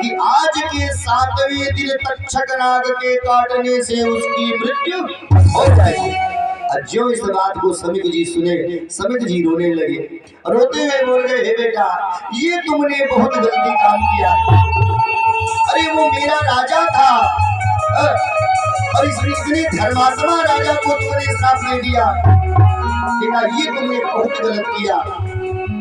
कि आज के 7वें दिन तक्षक नाग के काटने से उसकी मृत्यु हो जाएगी। जो इस बात को समीक जी सुने, समीक जी रोने लगे, रोते हुए बोल गए हे बेटा ये तुमने बहुत गलती काम किया। अरे वो मेरा राजा था और इतने धर्मात्मा राजा को तुमने श्राप दे दिया। बेटा ये तुमने बहुत गलत किया।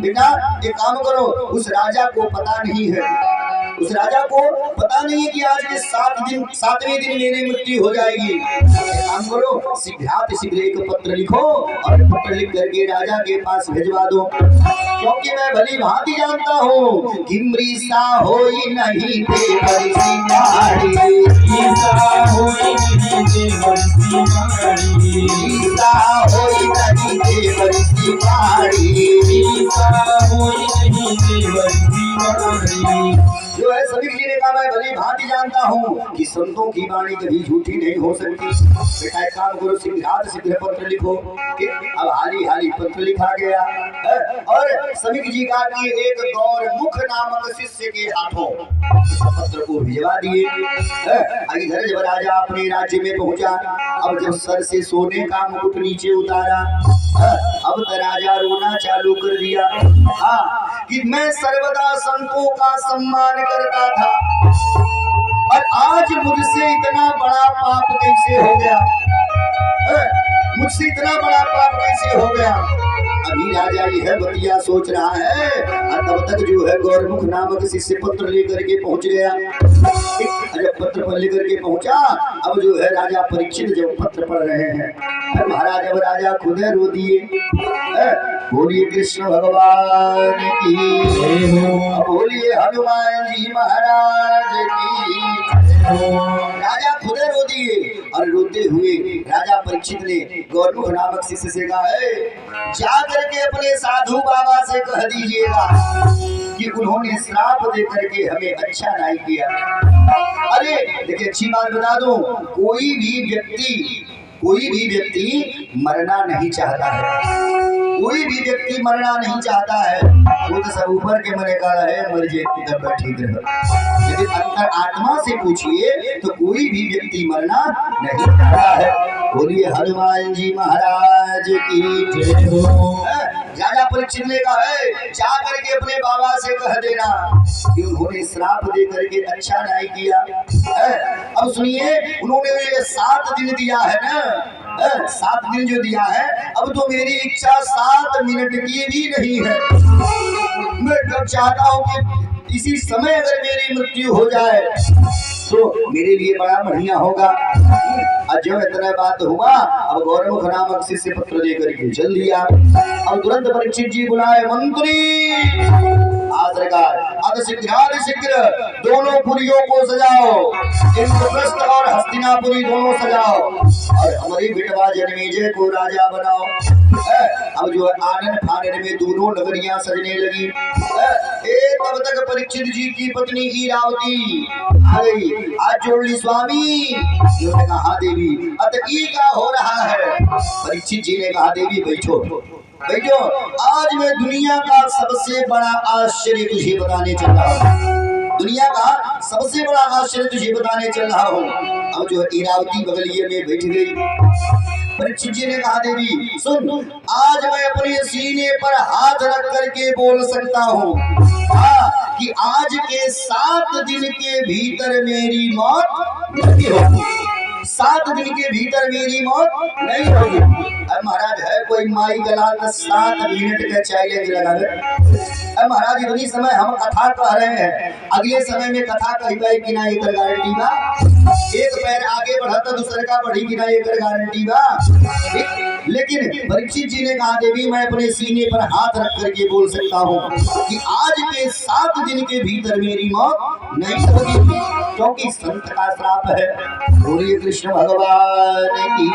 बेटा एक काम करो, उस राजा को पता नहीं है, उस राजा को पता नहीं है कि आज के 7वें दिन मेरी मृत्यु हो जाएगी। काम करो शीघ्राति शीघ्र एक पत्र लिखो और पत्र लिख करके राजा के पास भिजवा दो, क्योंकि मैं भली भांति जानता हूँ कि मृषा होई नहीं देवर सिंहारी, ईसा होई नहीं देवर सिंहारी, मृषा होई नहीं देवर सिंहारी, ईसा होई नहीं देवर सिंहारी। जो है समीक जी ने कहा मैं भली भांति जानता हूँ कि संतों की वाणी कभी झूठी नहीं हो सकती। बेटा एक काम करो शीघ्र पत्र लिखो। अब हाली हाली पत्र लिखा गया और समीक जी का कि एक गौरमुख नामक शिष्य के हाथों पत्र को भिजवा दिए। इधर जब राजा अपने राज्य में पहुंचा, अब जब सर से सोने का मुकुट नीचे उतारा, अब तो राजा रोना चालू कर दिया। हाँ कि मैं सर्वदा संतों का सम्मान करता था और आज मुझसे इतना बड़ा पाप कैसे हो गया? मुझसे इतना बड़ा पाप कैसे हो गया? अभी राजा यह बतिया सोच रहा है और तब तक जो है गौरमुख नामक शिष्य पत्र लेकर के पहुंच गया। जब पत्र पर लेकर के पहुंचा, अब जो है राजा परीक्षित जब पत्र पढ़ रहे हैं, महाराज अब राजा खुद रो दिए। बोलिए कृष्ण भगवान की, बोलिए हनुमान जी महाराज की। राजा खुद रो दिए और रोते हुए राजा परीक्षित ने गौरमुख नामक शिष्य से कहा है जा करके अपने साधु बाबा से कह दीजिएगा कि उन्होंने श्राप दे करके हमें अच्छा नहीं किया। अरे देखिए अच्छी बात बता दूं, कोई भी व्यक्ति मरना नहीं चाहता है, कोई भी व्यक्ति मरना नहीं चाहता है। वो तो सब ऊपर के मरे का है, मर जाए तब ठीक रहे, लेकिन अंतर आत्मा से पूछिए तो कोई भी व्यक्ति मरना नहीं चाहता है। बोलिए हनुमान जी महाराज की जय हो। राजा परीक्षित ने कहा है जा करके अपने बाबा से कह देना कि उन्होंने श्राप दे करके अच्छा नहीं किया। अब सुनिए उन्होंने 7 दिन दिया है ना, 7 दिन जो दिया है, अब तो मेरी इच्छा 7 मिनट की भी नहीं है। मैं चाहता हूँ कि इसी समय अगर मेरी मृत्यु हो जाए तो मेरे लिए बड़ा बढ़िया होगा। जो इतना बात हुआ, अब गौरमुख नामक शिष्य पत्र देकर के चल दिया। अब तुरंत परीक्षित जी बुलाए मंत्री शीघ्र दोनों पुरियों को सजाओ, इंद्रप्रस्थ और हस्तिनापुरी दोनों सजाओ और हमारी बिटवा जन्मेजय को राजा बनाओ। अब जो है आनंद फानन में दोनों नगरियां सजने लगी। तब तक परीक्षित जी की पत्नी ईरावती आ गई, हाथ जोड़ ली स्वामी। उन्होंने कहा हाँ देवी, अतकी क्या हो रहा है? परीक्षित जी ने कहा देवी बैठो बैठो, आज मैं दुनिया का सबसे बड़ा आश्चर्य तुझे बताने चल रहा हूँ, दुनिया का सबसे बड़ा आश्चर्य तुझे बताने चल रहा हूँ। अब जो है ईरावती बगलिए में बैठ गई। परीक्षित जी ने कहा देवी सुन, आज मैं अपने सीने पर हाथ रख करके बोल सकता हूँ कि आज के 7 दिन के भीतर मेरी मौत नहीं होगी, 7 दिन के भीतर मेरी मौत नहीं होगी। अब महाराज है कोई माई गला 7 मिनट का चैलेंज लगा है। महाराज इतनी समय हम कथा कह रहे हैं, अगले समय में कथा कही कि ना एक गारंटी बा, एक पैर आगे बढ़ता दूसरे का बढ़ी कि ना एक गारंटी बा। लेकिन परीक्षित जी ने कहा देवी मैं अपने सीने पर हाथ रख करके बोल सकता हूँ कि आज के 7 दिन के भीतर मेरी मौत नहीं सकेगी, क्योंकि संत का श्राप है। बोलिए कृष्ण भगवान की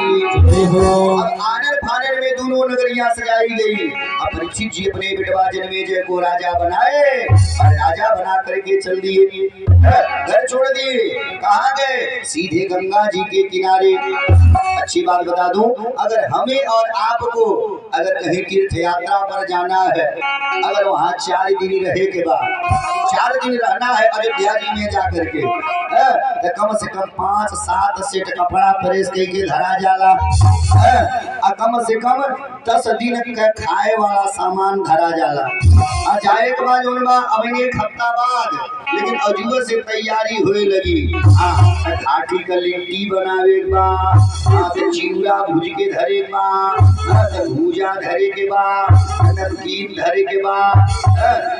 जय हो। अब आनर फानर में दोनों नगरियां सजाई गई। अब परीक्षित जी अपने बिटवा जन्मेजय को राजा बनाए और राजा बना करके चल दिए, घर छोड़ दिए। कहाँ गए? सीधे गंगा जी के किनारे। अच्छी बात बता दूं, अगर हमें और आपको अगर कहीं तीर्थ यात्रा पर जाना है, अगर वहाँ 4 दिन रहे के बाद 4 दिन रहना है अयोध्या जी में जा करके, तो कम से कम 5-7 सेट कपड़ा प्रेस के धरा जाला, कम से कम 10 दिन का खाए वाला सामान धरा जाला। जाए के बाद अब 1 हफ्ता बाद लेकिन अजुए से तैयारी हुए लगी। खाटी का लिट्टी बनावे के बा, चिवड़ा भूज के धरे के बा, भूजा धरे के बा, नमकीन धरे के बा,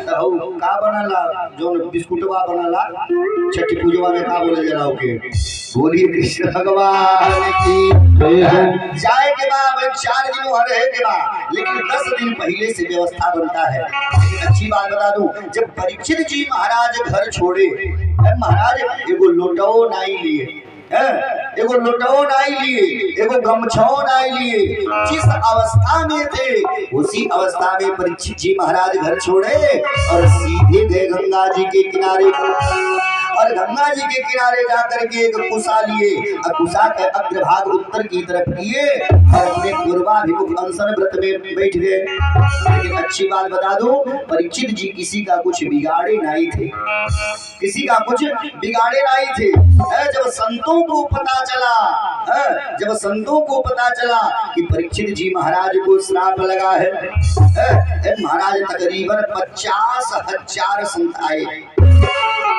का बनला जो बिस्कुटवा बनला छठी पूजवा में का बोले जला ओके। बोलिए कृष्ण भगवान की जाए के बाद 4 दिन वहाँ रहे के बाद, लेकिन 10 दिन पहले से व्यवस्था बनता है। अच्छी बात बता दूं, जब परीक्षित जी महाराज घर छोड़े, महाराज एगो लोटो नाई लिए, एगो लोटो नाई लिए, एगो गमछो नाई लिए। जिस अवस्था में थे उसी अवस्था में परीक्षित जी महाराज घर छोड़े और सीधे गए गंगा जी के किनारे। और गंगा जी के किनारे जाकर के एक कुसा लिए और कुसा का अग्रभाग उत्तर की तरफ किए और अपने पूर्वाभिमुख अनशन व्रत में बैठ गए। लेकिन अच्छी बात बता दूं, परीक्षित जी किसी का कुछ बिगाड़े नहीं थे, किसी का कुछ बिगाड़े नहीं थे। जब संतों को पता चला, जब संतों को पता चला कि परीक्षित जी महाराज को श्राप लगा है, महाराज तकरीबन 50,000 संत आए,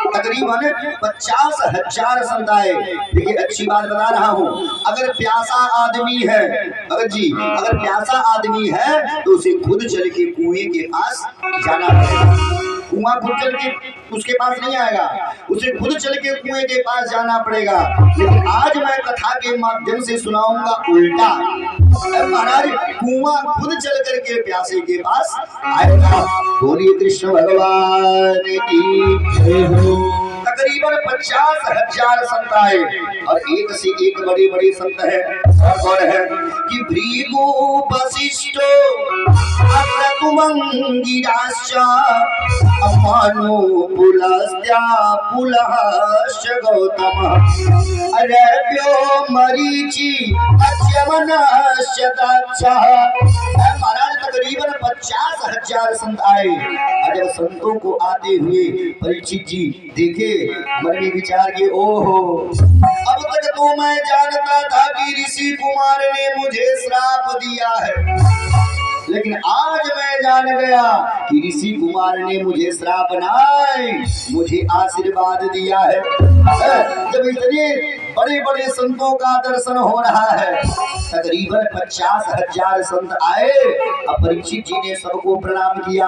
तकरीबन 50,000 संत आए। देखिए अच्छी बात बता रहा हूँ, अगर प्यासा आदमी है, अगर प्यासा आदमी है तो उसे खुद चल के कुएं के पास जाना पड़ेगा। कुआं खुद चल के उसके पास नहीं आएगा, उसे खुद चल के कुएं के पास जाना पड़ेगा। लेकिन आज मैं कथा के माध्यम से सुनाऊंगा उल्टा। महाराज कुआं खुद चल करके प्यासे के पास आएगा। बोलिए कृष्ण भगवान की। तकरीबन 50,000 संत आए और एक से एक बड़े बड़े संत है। और है कि भृगु वशिष्ठो अक्रतुमंगिराश्च अमानो पुलस्त्या पुलश्च गौतम अरभ्यो मरीचि अच्यमनश्च दक्षः। महाराज तकरीबन 50,000 संत आए। जब संतों को आते हुए परीक्षित जी देखे, मन में विचार किए, ओहो अब तक तो मैं जानता था कि ऋषि कुमार ने मुझे श्राप दिया है, लेकिन आज मैं जान गया कि ऋषि कुमार ने मुझे श्राप नहीं, मुझे आशीर्वाद दिया है। जब इतने बड़े बड़े संतों का दर्शन हो रहा है, तकरीबन 50,000 संत आए। अब परीक्षित जी ने सबको प्रणाम किया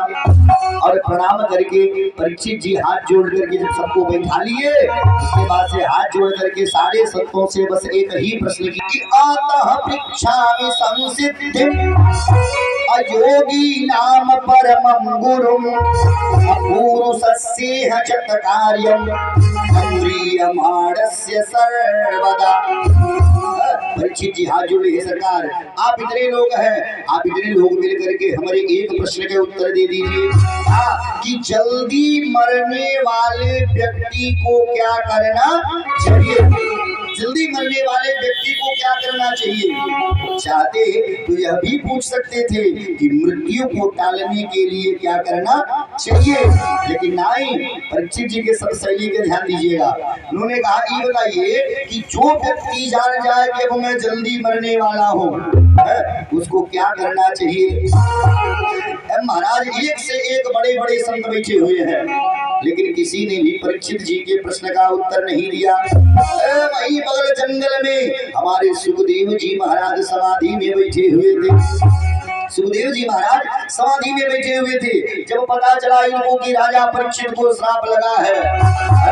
और प्रणाम करके परीक्षित जी हाथ जोड़ करके जब सबको बैठा लिए, उसके बाद से हाथ जोड़ करके सारे संतों से बस एक ही प्रश्न की, आतः पृच्छामि संसिद्धिं अयोगी नाम परमं गुरुं अपूरुषस्येह चत्कार्यं म्रियमाणस्य सर्वदा। परीक्षित जी हाथ जोड़े, हे सरकार आप इतने लोग हैं, आप इतने लोग मिल करके हमारे एक प्रश्न के उत्तर दे दीजिए कि जल्दी मरने वाले व्यक्ति को क्या करना चाहिए। जल्दी मरने वाले व्यक्ति को क्या करना चाहिए। चाहते तो यह भी पूछ सकते थे कि मृत्यु को टालने के लिए क्या करना चाहिए, लेकिन नहीं। परीक्षित जी के सब शैली के ध्यान दीजिएगा। उन्होंने कहा ये बताइए कि जो व्यक्ति जान जाए कि वो मैं जल्दी मरने वाला हूँ, उसको क्या करना चाहिए। महाराज एक से एक बड़े बड़े संत बैठे हुए हैं, लेकिन किसी ने भी परीक्षित जी के प्रश्न का उत्तर नहीं दिया। वहीं बगल जंगल में हमारे सुखदेव जी महाराज समाधि में बैठे हुए थे। सुखदेव जी महाराज समाधि में बैठे हुए थे। जब पता चला इनको कि राजा परीक्षित को श्राप लगा है,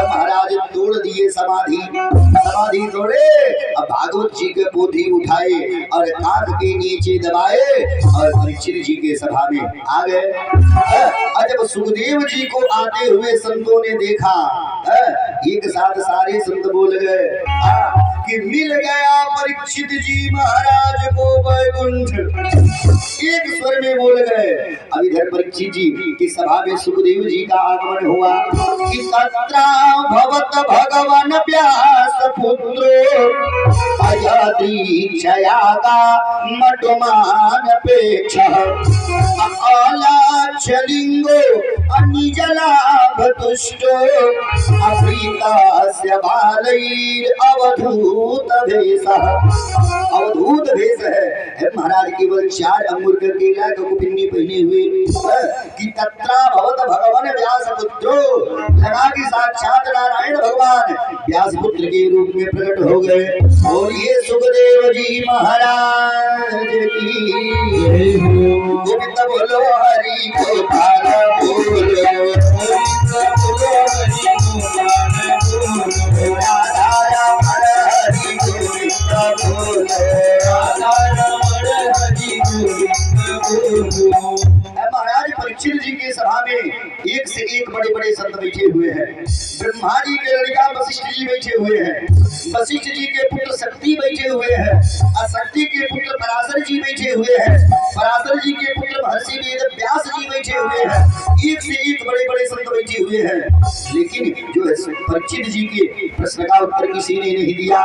महाराज तोड़ दिए समाधि, समाधि तोड़े। अब भागवत जी के पोथी उठाए और कांध के नीचे दबाए और परीक्षित जी के सभा में आ गए। और जब सुखदेव जी को आते हुए संतों ने देखा, एक साथ सारे संत बोल गए कि मिल गया परीक्षित जी महाराज को वैकुंठ। एक स्वर में बोल गए। अब इधर परीक्षित जी की सभा में सुखदेव जी का आगमन हुआ कि तत्रा भवत भगवान व्यास पुत्रो अयदीक्षया का मटमान पेक्ष अलाक्षलिंगो अनिजलाभ तुष्टो अप्रीतास्य बालैर अवधूत भेषः। अवधूत भेष है महाराज, केवल 4 अंगुर का केला का पिन्नी पहने हुए कि तत्रा भवत भगवान व्यास पुत्रो, लगा कि साक्षात नारायण भगवान व्यास पुत्र के रूप में प्रकट हो गए। और ये सुखदेव जी महाराज की गोविंद बोलो हरि गोपाल बोलो, राधा रमण हरि गोविंद बोलो। महाराज परीक्षित जी के सभा में एक से एक बड़े बड़े संत बैठे हुए हैं। ब्रह्मा जी के लड़का वशिष्ठ जी बैठे हुए हैं, वशिष्ठ जी के पुत्र शक्ति बैठे हुए हैं, और शक्ति के पुत्र पराशर जी बैठे हुए हैं, पराशर जी के पुत्र महर्षि वेद व्यास जी बैठे हुए हैं। एक से एक बड़े बड़े संत बैठे हुए हैं, लेकिन जो है परीक्षित जी के प्रश्न का उत्तर किसी ने नहीं दिया।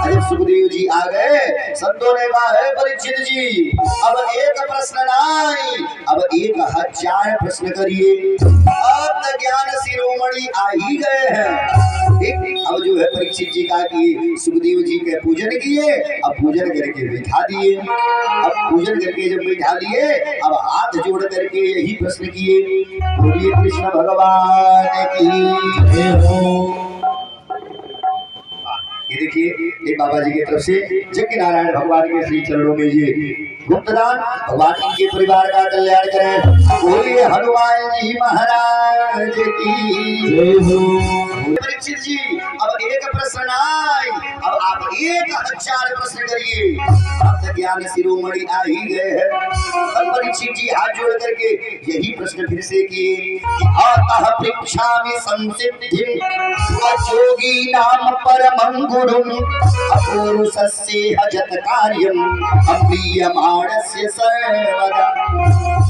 जब सुखदेव जी आ गए, संतों ने कहा है परीक्षित जी अब एक प्रश्न नहीं, अब 1000 प्रश्न करिए। अब ज्ञान शिरोमणि आ ही गए हैं। अब जो है परीक्षित जी का कि सुखदेव जी के पूजन किए, अब पूजन करके बैठा दिए। अब पूजन करके जब बैठा लिए, अब हाथ जोड़ करके यही प्रश्न किए, बोलिए कृष्ण भगवान की जय हो। ये देखिए एक बाबा जी की तरफ से यज्ञ नारायण भगवान के श्री चरणों में ये गुप्तदान, भगवान इनके परिवार का कल्याण करें। बोलिए हनुमान जी महाराज की जय हो। परीक्षित जी अब एक प्रश्न आए, अब आप 1000 प्रश्न करिए। अब तक ज्ञान शिरोमणि आ ही गए हैं। अब परीक्षित जी हाथ जोड़ करके यही प्रश्न फिर से किए कि अतः पृच्छामि संसिद्धिं अयोगी नाम परमं गुरुं अपुरुषस्य हजत कार्यं अप्रियमाणस्य सर्वदा।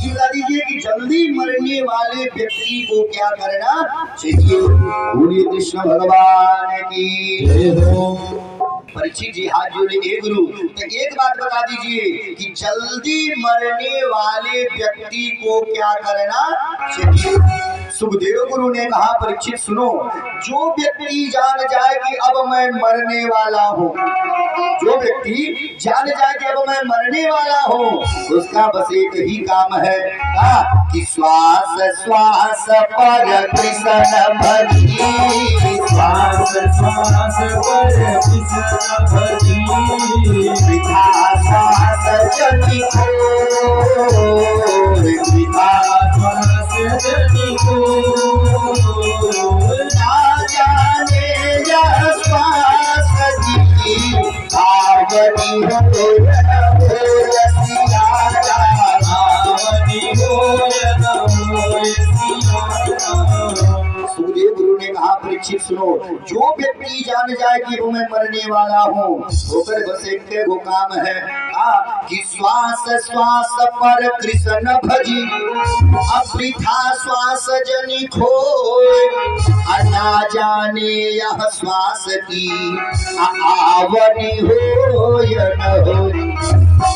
ये बता दीजिए कि जल्दी मरने वाले व्यक्ति को क्या करना चाहिए। बोलिए कृष्ण भगवान की जय हो। परीक्षित जी हाथ जोड़े, हे गुरु तो एक बात बता दीजिए कि जल्दी मरने वाले व्यक्ति को क्या करना चाहिए। सुखदेव गुरु ने कहा परीक्षित सुनो, जो व्यक्ति जान जाए कि अब मैं मरने वाला हूँ, जो व्यक्ति जान जाए कि अब मैं मरने वाला हूँ, उसका बस एक ही काम है कि श्वास श्वास पर कृष्ण भजी, श्वास श्वास पर कृष्ण भजी, वृथा श्वास जनि को, वृथा श्वास जनि को, ना जाने यह श्वास जी आवनी हो सुखदेव गुरु ने कहा परीक्षित सुनो, जो व्यक्ति जान जाए कि वो मैं मरने वाला हूँ, होकर बस एक को काम है कि श्वास श्वास पर कृष्ण भजी, अवृथा श्वास जनि खोए, ना जाने यह श्वास की आवनी हो या न हो।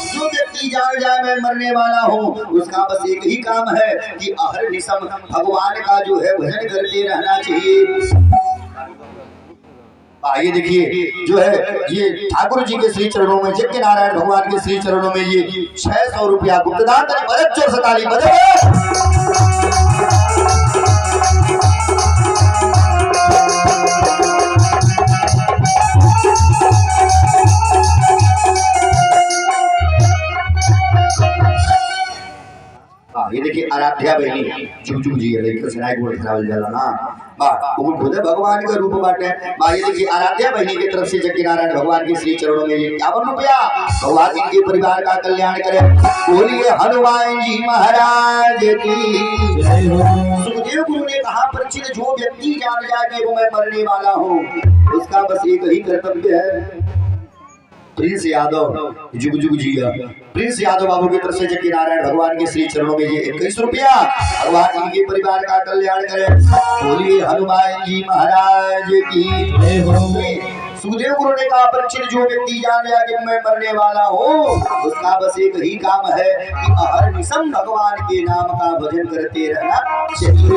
जो व्यक्ति जान जाए मैं मरने वाला हूँ, उसका बस एक ही काम है कि अहर्निशम भगवान का जो है भजन करते रहना चाहिए। आइए देखिए जो है ये ठाकुर जी के श्री चरणों में, यज्ञ नारायण भगवान के श्री चरणों में ये 600 रुपया गुप्तदान। भरत जोर से ताली बजाओ। ये देखिए आराध्या बहनी चुप जी लेकर सिनाई गोड़ खराबल जाला ना बा वो खुद भगवान का रूप बाटे बा। ये देखिए आराध्या बहनी की तरफ से जगन्नाथ नारायण भगवान के श्री चरणों में ये 51 रुपया भगवान इनके परिवार का कल्याण करे। बोलिए हनुमान जी महाराज की जय हो। सुखदेव गुरु ने कहा परीक्षित जो व्यक्ति जान जाए वो मैं मरने वाला हूँ उसका बस एक ही कर्तव्य है। प्रिंस यादव जुग जुग जिया प्रिंस यादव बाबू की तरफ से जबकि नारायण भगवान के श्री चरणों में ये 21 रुपया भगवान इनके परिवार का कल्याण करे। बोलिए हनुमान जी महाराज की जय हो। सुखदेव गुरु ने कहा परीक्षित जो व्यक्ति जान लिया कि मैं मरने वाला हूँ उसका बस एक ही काम है कि अहर्निशम भगवान के नाम का भजन करते रहना चाहिए।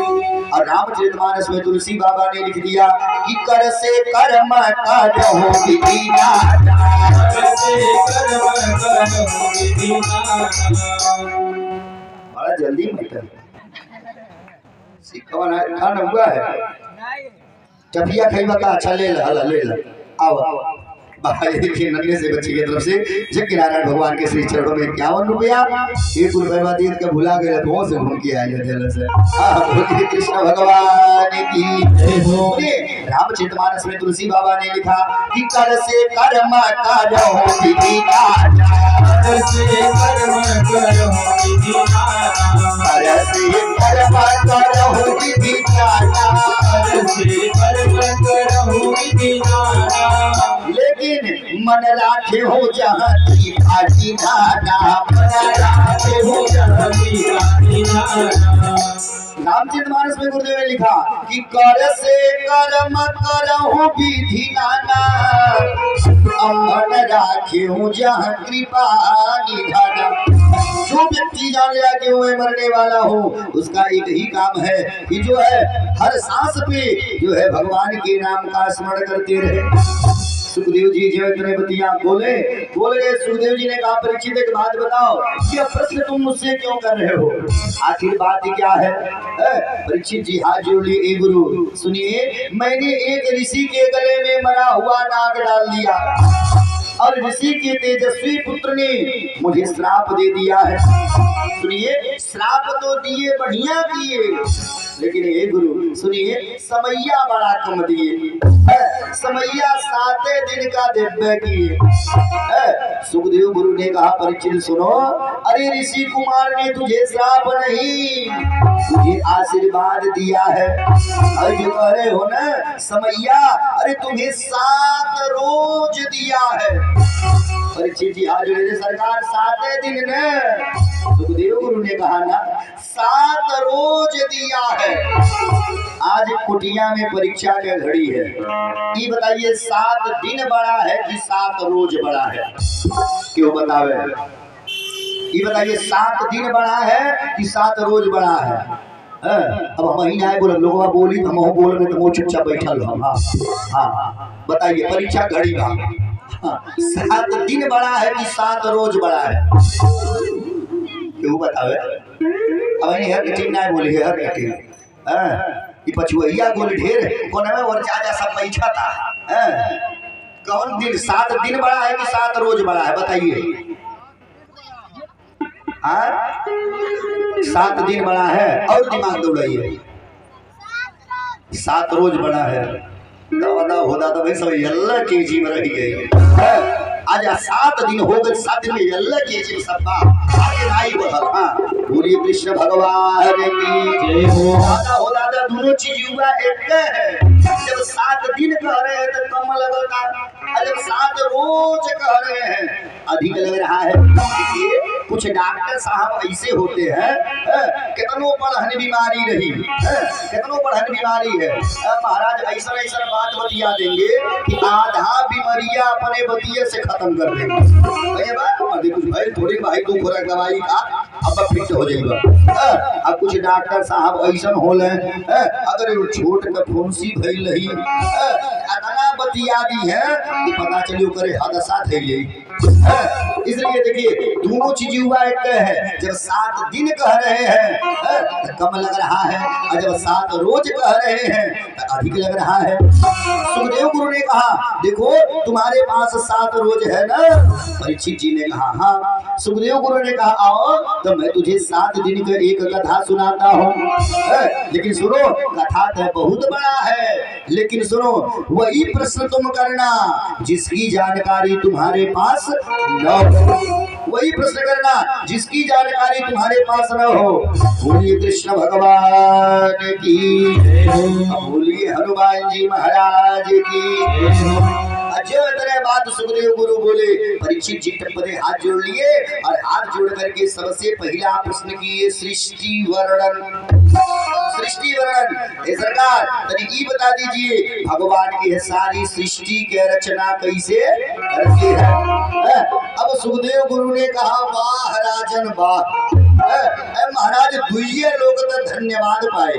और रामचरितमानस में तुलसी बाबा ने लिख दिया कि कर से कर्म काज हो विधिना बड़ा जल्दी मत सिक्का बना खाना हुआ है टफिया खाइबा का अच्छा ले ला आओ भाई देखिए नन्हे से बच्चे की तरफ से जबकि नारायण भगवान के श्री चरणों में 51 रुपया 1 रुपये बाद का भुला गया तो से घूम के आए जल से बोलिए कृष्ण भगवान की जय हो। रामचरितमानस में तुलसी बाबा ने लिखा कि कर से कर्म काज हो विधिना कर से कर्म करो विधिना लेकिन मन राखे हो जहाँ की भाजी नाना मन राखे हो जहाँ की भाजी नाना। रामचरितमानस में गुरुदेव ने लिखा कि कर से कर्म करहु विधि नाना मन राखे हो जहाँ कृपा निधाना। जो व्यक्ति जान लिया कि मैं मरने वाला हूँ उसका एक ही काम है कि जो है हर सांस पे जो है भगवान के नाम का स्मरण करते रहे। सुखदेव जी जो इतने बतिया बोल गए सुखदेव जी ने कहा परीक्षित एक बात बताओ यह प्रश्न तुम मुझसे क्यों कर रहे हो आखिर बात क्या है। परीक्षित जी हाथ जोड़ लिए गुरु सुनिए मैंने एक ऋषि के गले में मरा हुआ नाग डाल दिया और ऋषि के तेजस्वी पुत्र ने मुझे श्राप दे दिया है। सुनिए श्राप तो दिए बढ़िया दिए लेकिन हे गुरु सुनिए समैया बड़ा कम दिए समैया 7 दिन का दिव्य किए। सुखदेव गुरु ने कहा परीक्षित सुनो अरे ऋषि कुमार ने तुझे श्राप नहीं तुझे आशीर्वाद दिया है। अरे जो कह रहे हो ना समैया अरे तुम्हें 7 रोज दिया है। परीक्षित जी आज सरकार 7 दिन ने सुखदेव गुरु ने कहा ना 7 रोज दिया है। आज कुटिया में परीक्षा की घड़ी है ये बताइए 7 दिन बड़ा है कि 7 रोज बड़ा है क्यों बतावे ये बताइए 7 दिन बड़ा है कि 7 रोज बड़ा है। अब हम ही ना बोल लोग बोली तो हम बोल में तो चुपचाप बैठल हम हाँ बताइए परीक्षा घड़ी का 7 दिन बड़ा है कि 7 रोज बड़ा है क्यों बतावे। अब हर कठिन ना बोली हर कठिन ये पछुआ गोल ढेर कोने में और चाचा सब बैठा था कौन दिन 7 दिन बड़ा है कि 7 रोज बड़ा है बताइए। 7 दिन बड़ा है और दिमाग दौड़ाइए 7 रोज बड़ा है होता तो भाई सब अल्लाह के जी में रह गए। आज 7 दिन हो गए 7 दिन में अल्लाह के जी सब आगे नहीं बढ़ल। हाँ बोलिए कृष्ण भगवान की जय हो। दादा हो दादा दोनों चीज हुआ एक है। जब 7 दिन कह रहे हैं तो कम लगता और जब 7 रोज कह रहे हैं अधिक लग रहा है। देखिए कुछ डॉक्टर साहब ऐसे होते हैं कितनों बढ़न बीमारी रही कितनों बढ़न बीमारी है महाराज ऐसा ऐसा बात बतिया देंगे कि आधा बीमारियां अपने बतिये से खत्म कर देंगे। कुछ भाई थोड़ी भाई तू खुराक दवाई का अब फिट हो जाएगा। अब कुछ डॉक्टर साहब ऐसा होले अगर छोट का फुंसी भइल रही इतना बतिया दी है कि पता चलियो करे हादसा थे यही। इसलिए देखिए दोनों चीज हुआ एक है। जब 7 दिन कह रहे हैं तो कम लग रहा है और जब 7 रोज कह रहे हैं तो अधिक लग रहा है। सुखदेव गुरु ने कहा देखो तुम्हारे पास 7 रोज है ना। परीक्षित जी ने कहा हाँ। सुखदेव गुरु ने कहा आओ तो मैं तुझे 7 दिन का एक कथा सुनाता हूँ। लेकिन सुनो कथा तो बहुत बड़ा है, लेकिन सुनो वही प्रश्न तुम करना जिसकी जानकारी तुम्हारे पास न हो। वही प्रश्न करना जिसकी जानकारी तुम्हारे पास न हो। बोलिए कृष्ण भगवान की, बोलिए हनुमान जी महाराज की। अजय बात सुखदेव गुरु बोले। परीक्षित जी टप्पदे हाथ जोड़ लिए और हाथ जोड़ करके सबसे पहला प्रश्न किए सृष्टि वर्णन। सृष्टि वर्णन हे सरकार तरीकी बता दीजिए भगवान की सारी सृष्टि के रचना कैसे करते हैं। अब सुखदेव गुरु ने कहा वाह राजन वाह। महाराज दुइये लोग तो धन्यवाद पाए,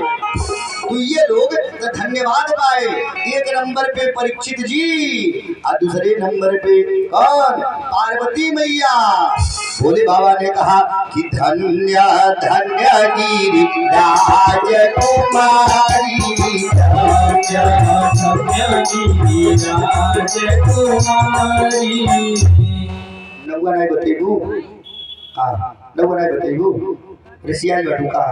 दुइये लोग तो धन्यवाद पाए। एक नंबर पे परीक्षित जी और दूसरे नंबर पे कौन पार्वती मैया। भोले बाबा ने कहा कि धन्य धन्य गिरिराज कुमारी, धन्य धन्य गिरिराज कुमारी। नौवा नहीं बतेगू नौवा नहीं बतेगू रसिया बैठू का।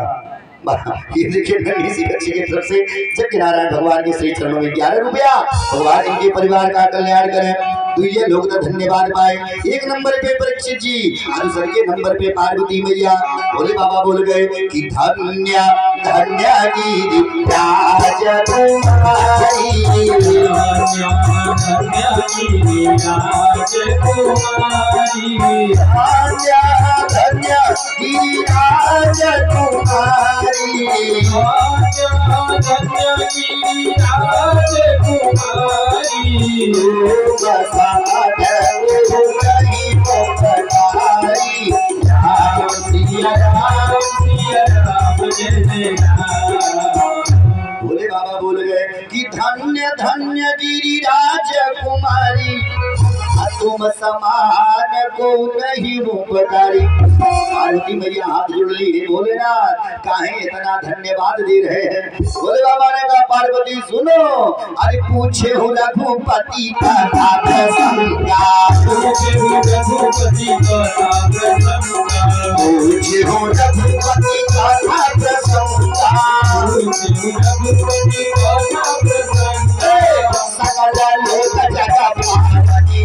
ये देखिए नन्ही सी बच्ची के तरफ से जब नारायण भगवान के श्री चरणों में 11 रुपया। भगवान इनके परिवार का कल्याण करें। तो ये लोग तो धन्यवाद पाए। एक नंबर पे परीक्षित जी, दूसरे के नंबर पे पार्वती मैया। भोले बाबा बोल गए कि धन्य धन्य गिरिराज कुमारी, धन्य गिरिराज कुमारी, भोले बाबा बोल गए कि धन्य धन्य गिरिराज कुमारी, तुम समान को नहीं उपकारी। पार्वती मैया हाथ जोड़ ली। भोलेनाथ काहे इतना धन्यवाद दे रहे हैं। भोले बाबा ने कहा पार्वती सुनो, अरे पूछे हो रघुपति का था प्रसंगा, पूछे हो रघुपति का था प्रसंगा, पूछे हो रघुपति का था प्रसंगा, पूछे हो रघुपति का था प्रसंगा। सकल लोक जगत पार्वती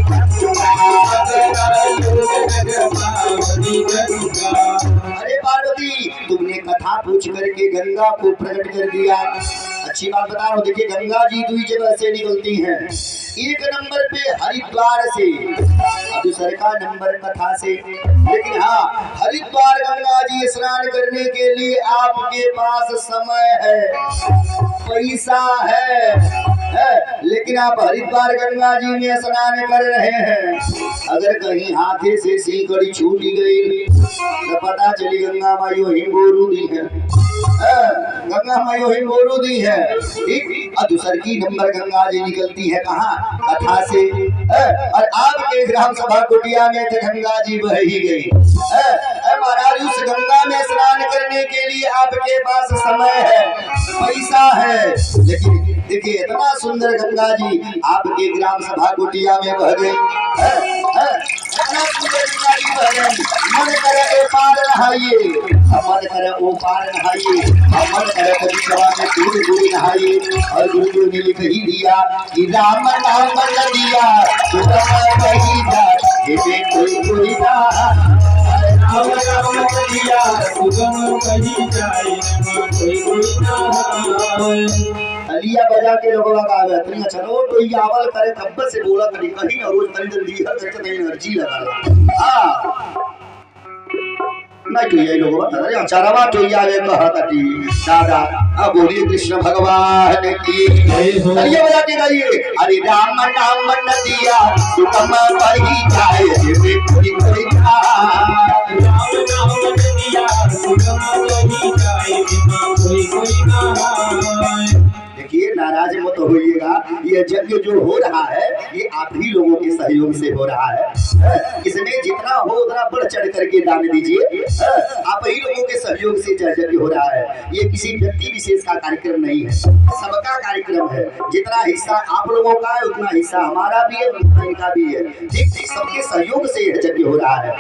अरे पार्वती तुमने कथा पूछ करके गंगा को प्रकट कर दिया। अच्छी बात बता रहा हूँ। देखिए गंगा जी 2 जगह से निकलती हैं। एक नंबर पे हरिद्वार से, दूसरे का नंबर कथा से। लेकिन हाँ हरिद्वार गंगा जी स्नान करने के लिए आपके पास समय है, पैसा है, लेकिन आप हरिद्वार गंगा जी में स्नान कर रहे हैं। अगर कहीं हाथे से सीकड़ी छूट गई तो पता चली गंगा माई ही बोरू दी है, गंगा माई ही बोरू दी है। ठीक। और दूसर की नंबर गंगा जी निकलती है कहाँ कथा से। और आपके ग्राम सभा कुटिया में तो गंगा जी बह ही गई। महाराज उस गंगा में स्नान करने के लिए आपके पास समय है, पैसा है, लेकिन देखिए इतना सुंदर गंगा जी आपके ग्राम सभा कुटिया में बह गई। इतना सुंदर गंगा जी बह गई। मन करे ओ पार नहाइए, मन करे ओ पार नहाइए, मन करे कभी सभा में दूध दूध नहाइए। और गुरु ने लिख ही दिया कि राम नाम दिया तो कहीं जा कोई कोई ना अलिया बजा के लोगों का बेहतरीन चलो तो ये आवल करे कब्बत से बोला करी कहीं ना रोज करी जल्दी है करके नहीं एनर्जी लगा। हां नहीं तो ये लोगों अरे अचारवा तो ये आवे कहती दादा। अब बोलिए कृष्ण भगवान की अलिया बजा के गाइए। अरे राम नाम दिया सुगम कहीं जाए ये कोई कोई ना, राम नाम दिया सुगम कहीं जाए कोई कोई ना। देखिए नाराज नाराज मत होइएगा, ये यज्ञ जो हो रहा है ये आप ही लोगों के सहयोग से हो रहा है। इसमें जितना हो उतना बढ़ चढ़ करके दान दीजिए। आप ही लोगों के सहयोग से यज्ञ हो रहा है। ये किसी व्यक्ति विशेष का कार्यक्रम नहीं है, सबका कार्यक्रम है। जितना हिस्सा आप लोगों का है उतना हिस्सा हमारा भी है, उतना इनका भी है। ठीक सबके सहयोग से यह यज्ञ हो रहा है।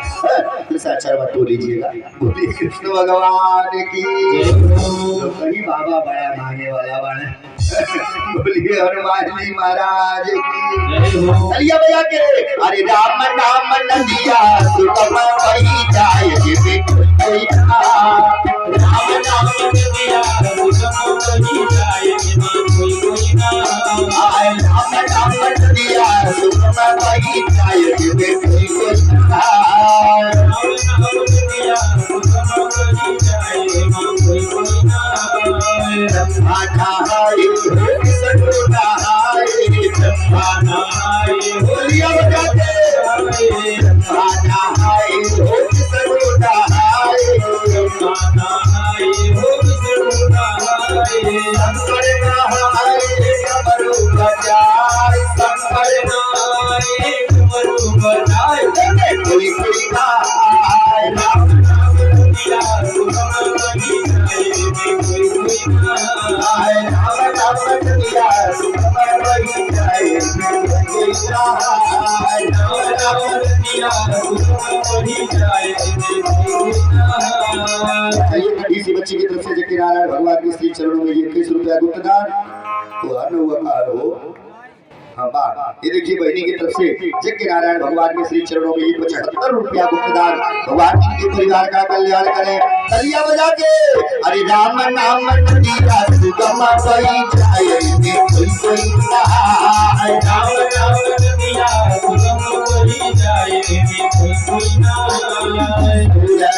अच्छा बात बोल लीजिएगा। बोलिए कृष्ण भगवान की। तो कहीं बाबा बड़ा मांगे वाला बने। बोलिए हनुमान जी महाराज की। चलिए भैया के अरे राम नाम नदिया सुतम वही जाए जे कोई राम नाम नदिया सुतम वही जाए जे कोई ना आए। राम नाम नदिया सुतम वही जाए जे कोई ना राम नाम नदिया सुतम वही जाए जे कोई ना ब्रह्मा नहाए विष्णु नहाए ब्रह्मा नहाए बोलिए बजाते ब्रह्मा नहाए विष्णु नहाए ब्रह्मा नहाए विष्णु नहाए शंकर नहाए डमरू बजाए शंकर नहाए डमरू बजाए कोई कोई नहाए राम नाम नदिया सुतम वही जाए जे कोई ना आए। राम नाम नदिया सुतम वही जाए कोई नहाए। ये कटी सी बच्ची की तरफ से जबकि नारायण भगवान के श्री चरणों में 21 रुपया गुप्तदान तो अनुवकार हो। हाँ बात ये देखिए बहनी की तरफ से जबकि नारायण भगवान के श्री चरणों में 75 रुपया गुप्तदान। भगवान जी के परिवार का कल्याण करें। तलिया बजा के अरे राम नाम नदिया सुगम वही जाए कोई कोई नहाए। राम नाम नदिया सुगम वही जाए कोई ना सूर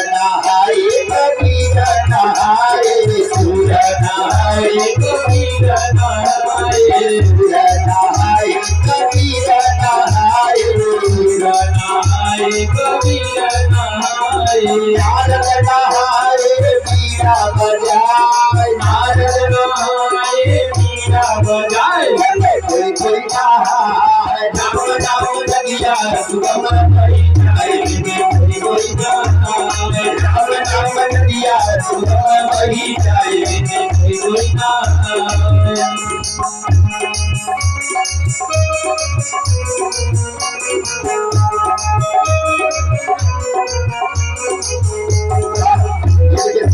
नहाए कबीर नहाए सूर नहाए कबीर नहाए सूर नहाए कबीर नहाए सूर नहाए कबीर नहाए नारद नहाए बीड़ा बजाए नारद नहाए बीड़ा बजाए कोई कोई नहाए। राम नाम नदिया सुगम वही जाए कोई ना राम नाम नदिया सुगम वही जाए कोई ना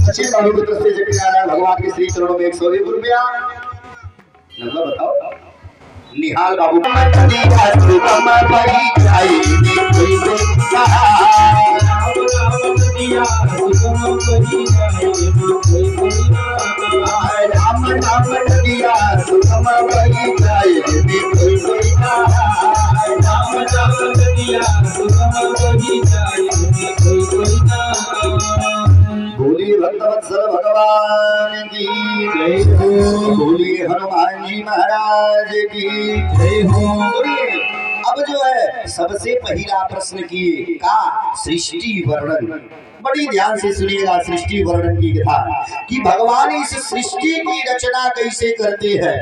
सचिन बाबू की तरफ से जबकि नारायण भगवान के श्री चरणों में 101 रुपया। नंबर बताओ। निहाल बाबू नदिया सुगम वही जाए कोई कोई नहाए। राम नाम नदिया सुगम वही जाए कोई ना राम नाम नदिया सुगम वही जाए कोई कोई नहाए। राम नाम नदिया सुगम वही जाए कोई ना बोलिए भक्तवत्सल भगवान की जय हो बोलिए हनुमान जी महाराज की जय हो। बोलिए अब जो है सबसे पहला प्रश्न किए का सृष्टि वर्णन। बड़ी ध्यान से सुनिएगा सृष्टि वर्णन की कथा कि भगवान इस सृष्टि की रचना कैसे करते हैं।